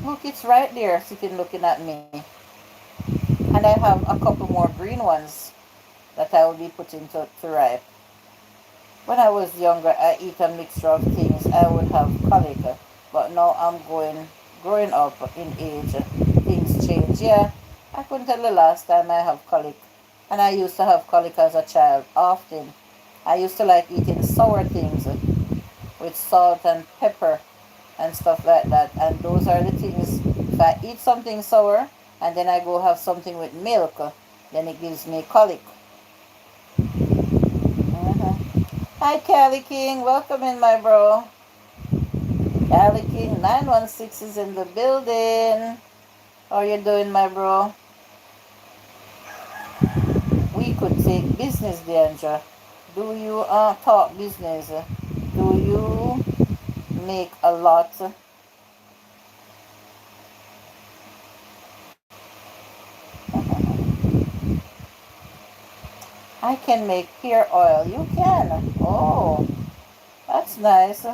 S1: Look, it's right there, sitting looking at me. And I have a couple more green ones that I will be putting to ripe. When I was younger, I eat a mixture of things. I would have colic, but now growing up in age. Things change. Yeah, I couldn't tell the last time I have colic, and I used to have colic as a child often. I used to like eating sour things with salt and pepper and stuff like that. And those are the things. If I eat something sour and then I go have something with milk, then it gives me colic. Hmm. Hi, Cali King. Welcome in, my bro. Cali King 916 is in the building. How you doing, my bro? We could take business, Deandra. Do you talk business? Do you make a lot? I can make pear oil. You can. Oh, that's nice.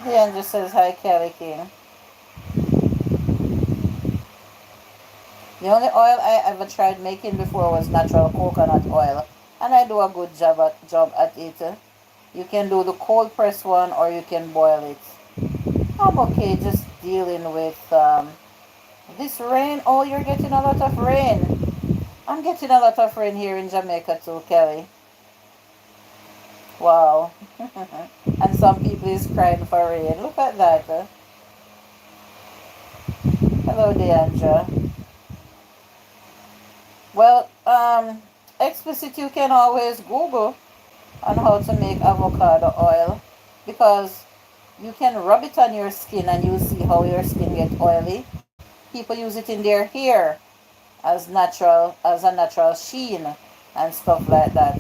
S1: Deandra says hi, Kelly King. The only oil I ever tried making before was natural coconut oil, and I do a good job at it. You can do the cold press one, or you can boil it. I'm okay just dealing with this rain. Oh, you're getting a lot of rain. I'm getting a lot of rain here in Jamaica too, Kelly. Wow. And some people is crying for rain. Look at that. Hello, Deandra. Well, explicit you can always Google on how to make avocado oil, because you can rub it on your skin and you see how your skin get oily. People use it in their hair as a natural sheen and stuff like that.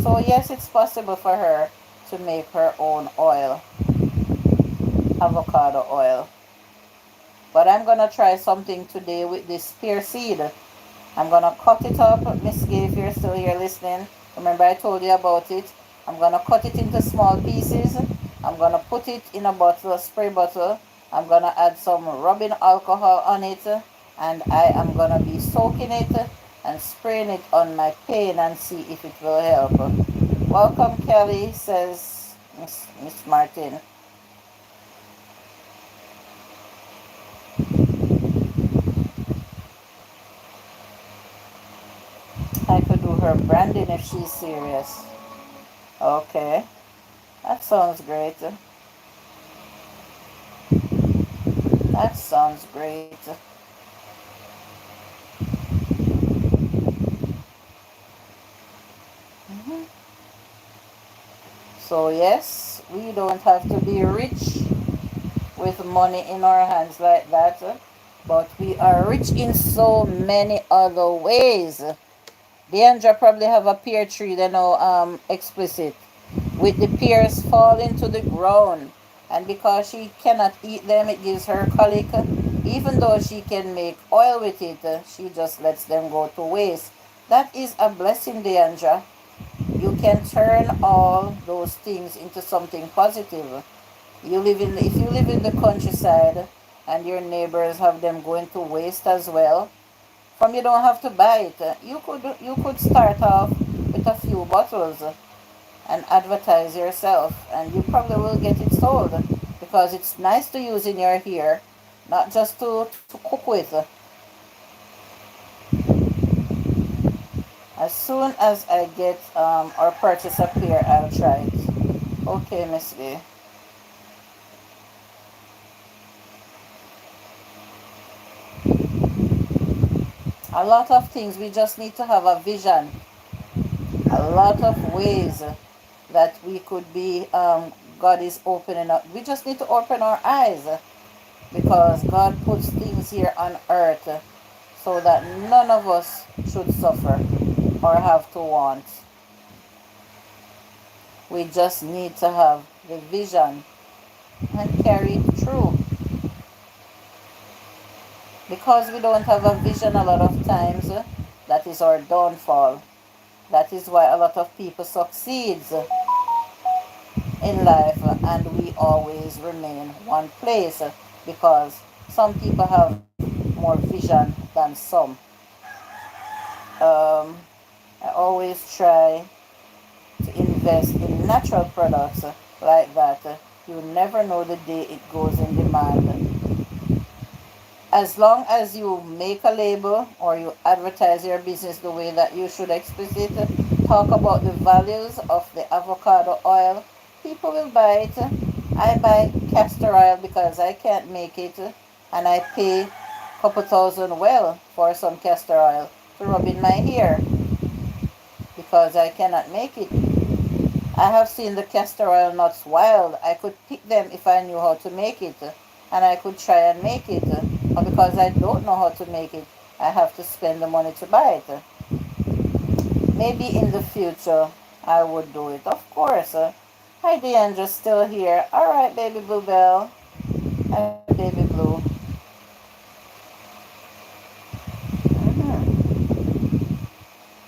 S1: So yes, it's possible for her to make her own oil, avocado oil. But I'm gonna try something today with this pear seed. I'm gonna cut it up, Miss Gay, if you're still here listening. Remember I told you about it. I'm gonna cut it into small pieces. I'm gonna put it in a bottle, a spray bottle. I'm gonna add some rubbing alcohol on it, and I am gonna be soaking it and spraying it on my pain and see if it will help. Welcome, Kelly, says Miss Martin. if she's serious. Okay, that sounds great. That sounds great. Mhm. So yes, we don't have to be rich with money in our hands like that, but we are rich in so many other ways. Deandra probably have a pear tree, they know explicit. With the pears falling to the ground, and because she cannot eat them, it gives her colic. Even though she can make oil with it, she just lets them go to waste. That is a blessing, Deandra. You can turn all those things into something positive. If you live in the countryside and your neighbors have them going to waste as well, from you don't have to buy it. You could start off with a few bottles and advertise yourself, and you probably will get it sold because it's nice to use in your hair, not just to cook with. As soon as I get or purchase a pair, I'll try it. Okay, Miss B. A lot of things, we just need to have a vision. A lot of ways that we could be, God is opening up. We just need to open our eyes because God puts things here on earth so that none of us should suffer or have to want. We just need to have the vision and carry it through. Because we don't have a vision a lot of times, that is our downfall. That is why a lot of people succeeds in life and we always remain one place because some people have more vision than some. Um, I always try to invest in natural products like that. You never know the day it goes in demand. As long as you make a label or you advertise your business the way that you should explicit, talk about the values of the avocado oil, people will buy it. I buy castor oil because I can't make it and I pay a couple thousand well for some castor oil to rub in my hair because I cannot make it. I have seen the castor oil nuts wild. I could pick them if I knew how to make it, and I could try and make it. But because I don't know how to make it, I have to spend the money to buy it. Maybe in the future I would do it. Of course. Hi, Deandra, still here. All right, baby Bluebell. Hi, baby Blue.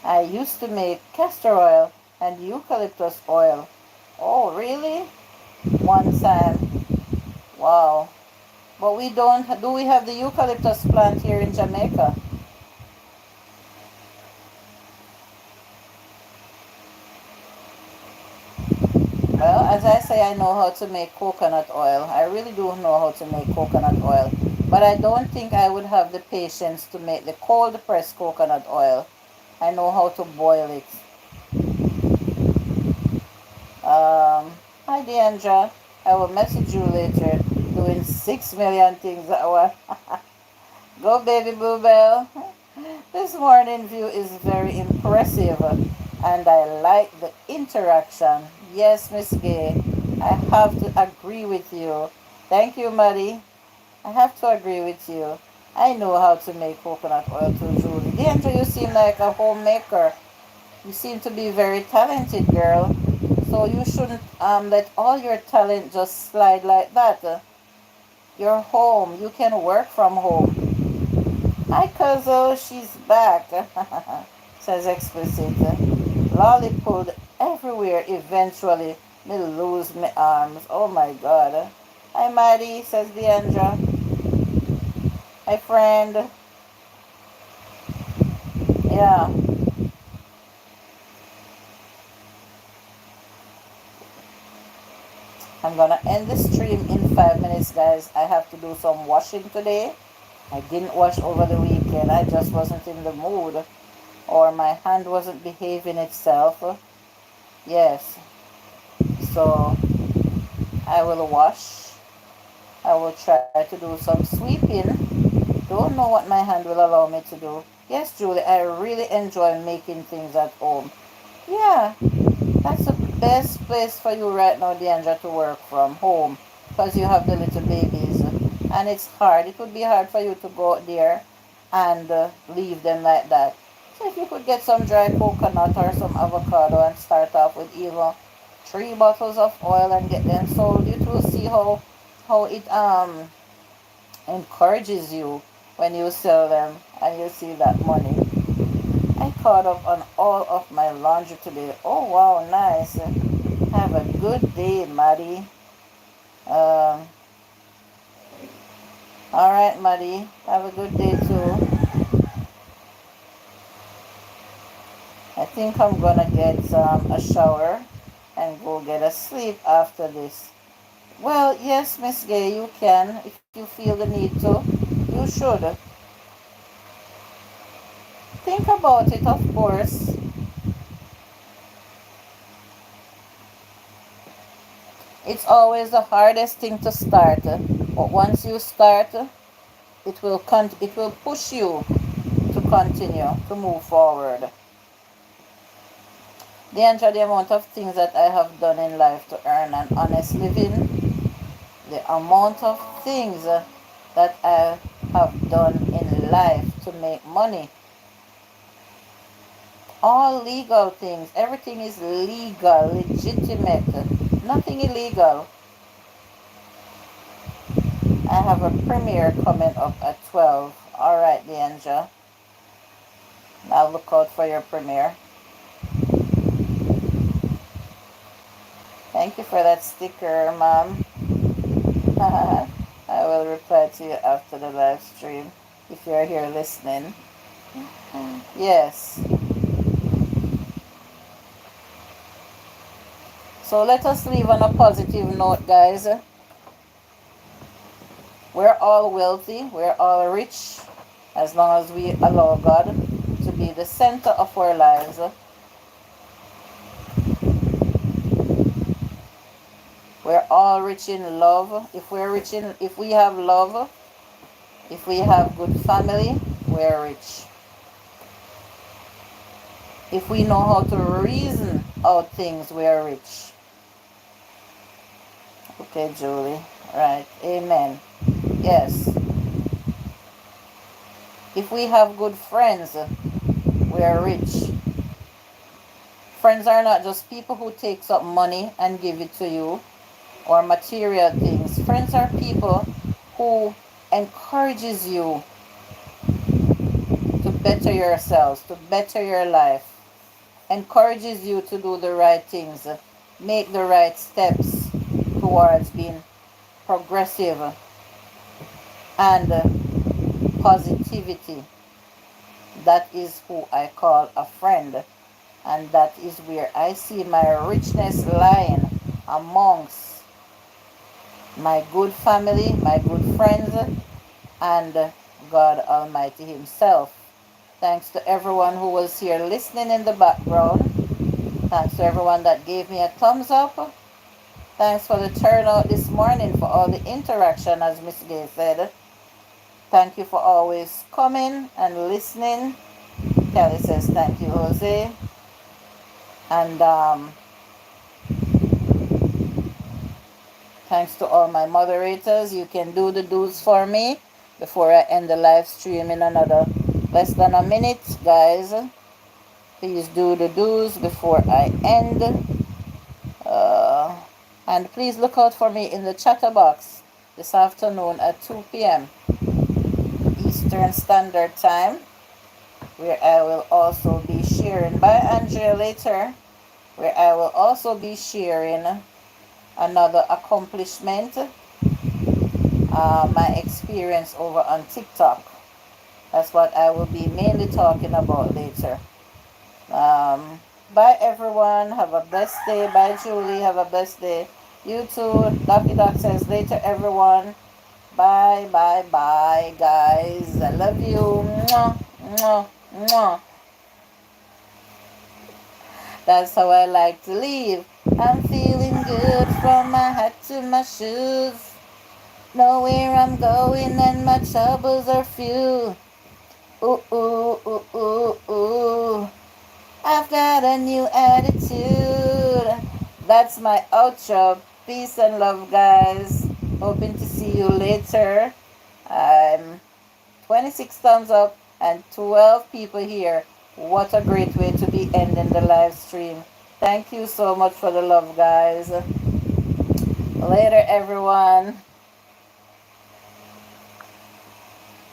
S1: I used to make castor oil and eucalyptus oil. Oh, really? One time. Wow. But we don't, do we have the eucalyptus plant here in Jamaica? Well, as I say, I know how to make coconut oil. I really do know how to make coconut oil. But I don't think I would have the patience to make the cold pressed coconut oil. I know how to boil it. Hi, Deandra. I will message you later. Doing 6 million things at once. Go, baby Bluebell. This morning view is very impressive and I like the interaction. Yes, Miss Gay, I have to agree with you. Thank you, Maddie. I have to agree with you. I know how to make coconut oil too, Julie. Deandra, you seem like a homemaker. You seem to be very talented, girl. So you shouldn't let all your talent just slide like that. You're home. You can work from home. Hi, Cuzzo. She's back. Says explicit. Lolly pulled everywhere eventually. Me lose my arms. Oh my god. Hi, Maddie. Says Deandra. Hi, friend. Yeah. I'm gonna end the stream in 5 minutes, guys. I have to do some washing today. I didn't wash over the weekend. I just wasn't in the mood. or my hand wasn't behaving itself, yes, so I will wash. I will try to do some sweeping. Don't know what my hand will allow me to do. Yes, Julie, I really enjoy making things at home. Yeah, that's the best place for you right now, Deandra, to work from home because you have the little babies and it's hard. It would be hard for you to go out there and leave them like that. So if you could get some dry coconut or some avocado and start off with even 3 bottles of oil and get them sold, you will see how it encourages you when you sell them and you see that money. I caught up on all of my laundry today. Oh wow, nice. Have a good day, Maddie. Um, all right, Maddie. Have a good day too. I think I'm gonna get a shower and go get a sleep after this. Well, yes, Miss Gay, you can if you feel the need to. You should. Think about it, of course. It's always the hardest thing to start, but once you start, it will push you to continue to move forward. The amount of things that I have done in life to earn an honest living, the amount of things that I have done in life to make money, all legal things, everything is legal, legitimate, nothing illegal. I have a premiere coming up at 12. All right, Deandra. I'll look out for your premiere. Thank you for that sticker, Mom. I will reply to you after the live stream if you're here listening. Yes. So let us leave on a positive note, guys. We're all wealthy, we're all rich, as long as we allow God to be the center of our lives. We're all rich in love. If we have love, if we have good family, we're rich. If we know how to reason out things, we're rich. Okay, Julie. Right. Amen. Yes. If we have good friends, we are rich. Friends are not just people who takes up money and give it to you or material things. Friends are people who encourages you to better yourselves, to better your life, encourages you to do the right things, make the right steps towards being progressive and positivity. That is who I call a friend. And that is where I see my richness lying amongst my good family, my good friends, and God Almighty Himself. Thanks to everyone who was here listening in the background. Thanks to everyone that gave me a thumbs up. Thanks for the turnout this morning, for all the interaction, as Miss Gay said. Thank you for always coming and listening. Kelly says thank you, Jose. And thanks to all my moderators. You can do the do's for me before I end the live stream in another less than a minute, guys. Please do the do's before I end. And please look out for me in the chatterbox this afternoon at 2 p.m. Eastern Standard Time, where I will also be sharing, by Andrea later, where I will also be sharing another accomplishment, my experience over on TikTok. That's what I will be mainly talking about later. Bye everyone. Have a blessed day. Bye Julie. Have a blessed day. You too. Lucky Doc says later everyone. Bye, bye, bye, guys. I love you. Mwah, mwah, mwah. That's how I like to live. I'm feeling good from my hat to my shoes. Know where I'm going and my troubles are few. Ooh, ooh, ooh, ooh, ooh. I've got a new attitude. That's my outro. Peace and love, guys. Hoping to see you later. I'm 26 thumbs up and 12 people here. What a great way to be ending the live stream. Thank you so much for the love, guys. Later, everyone.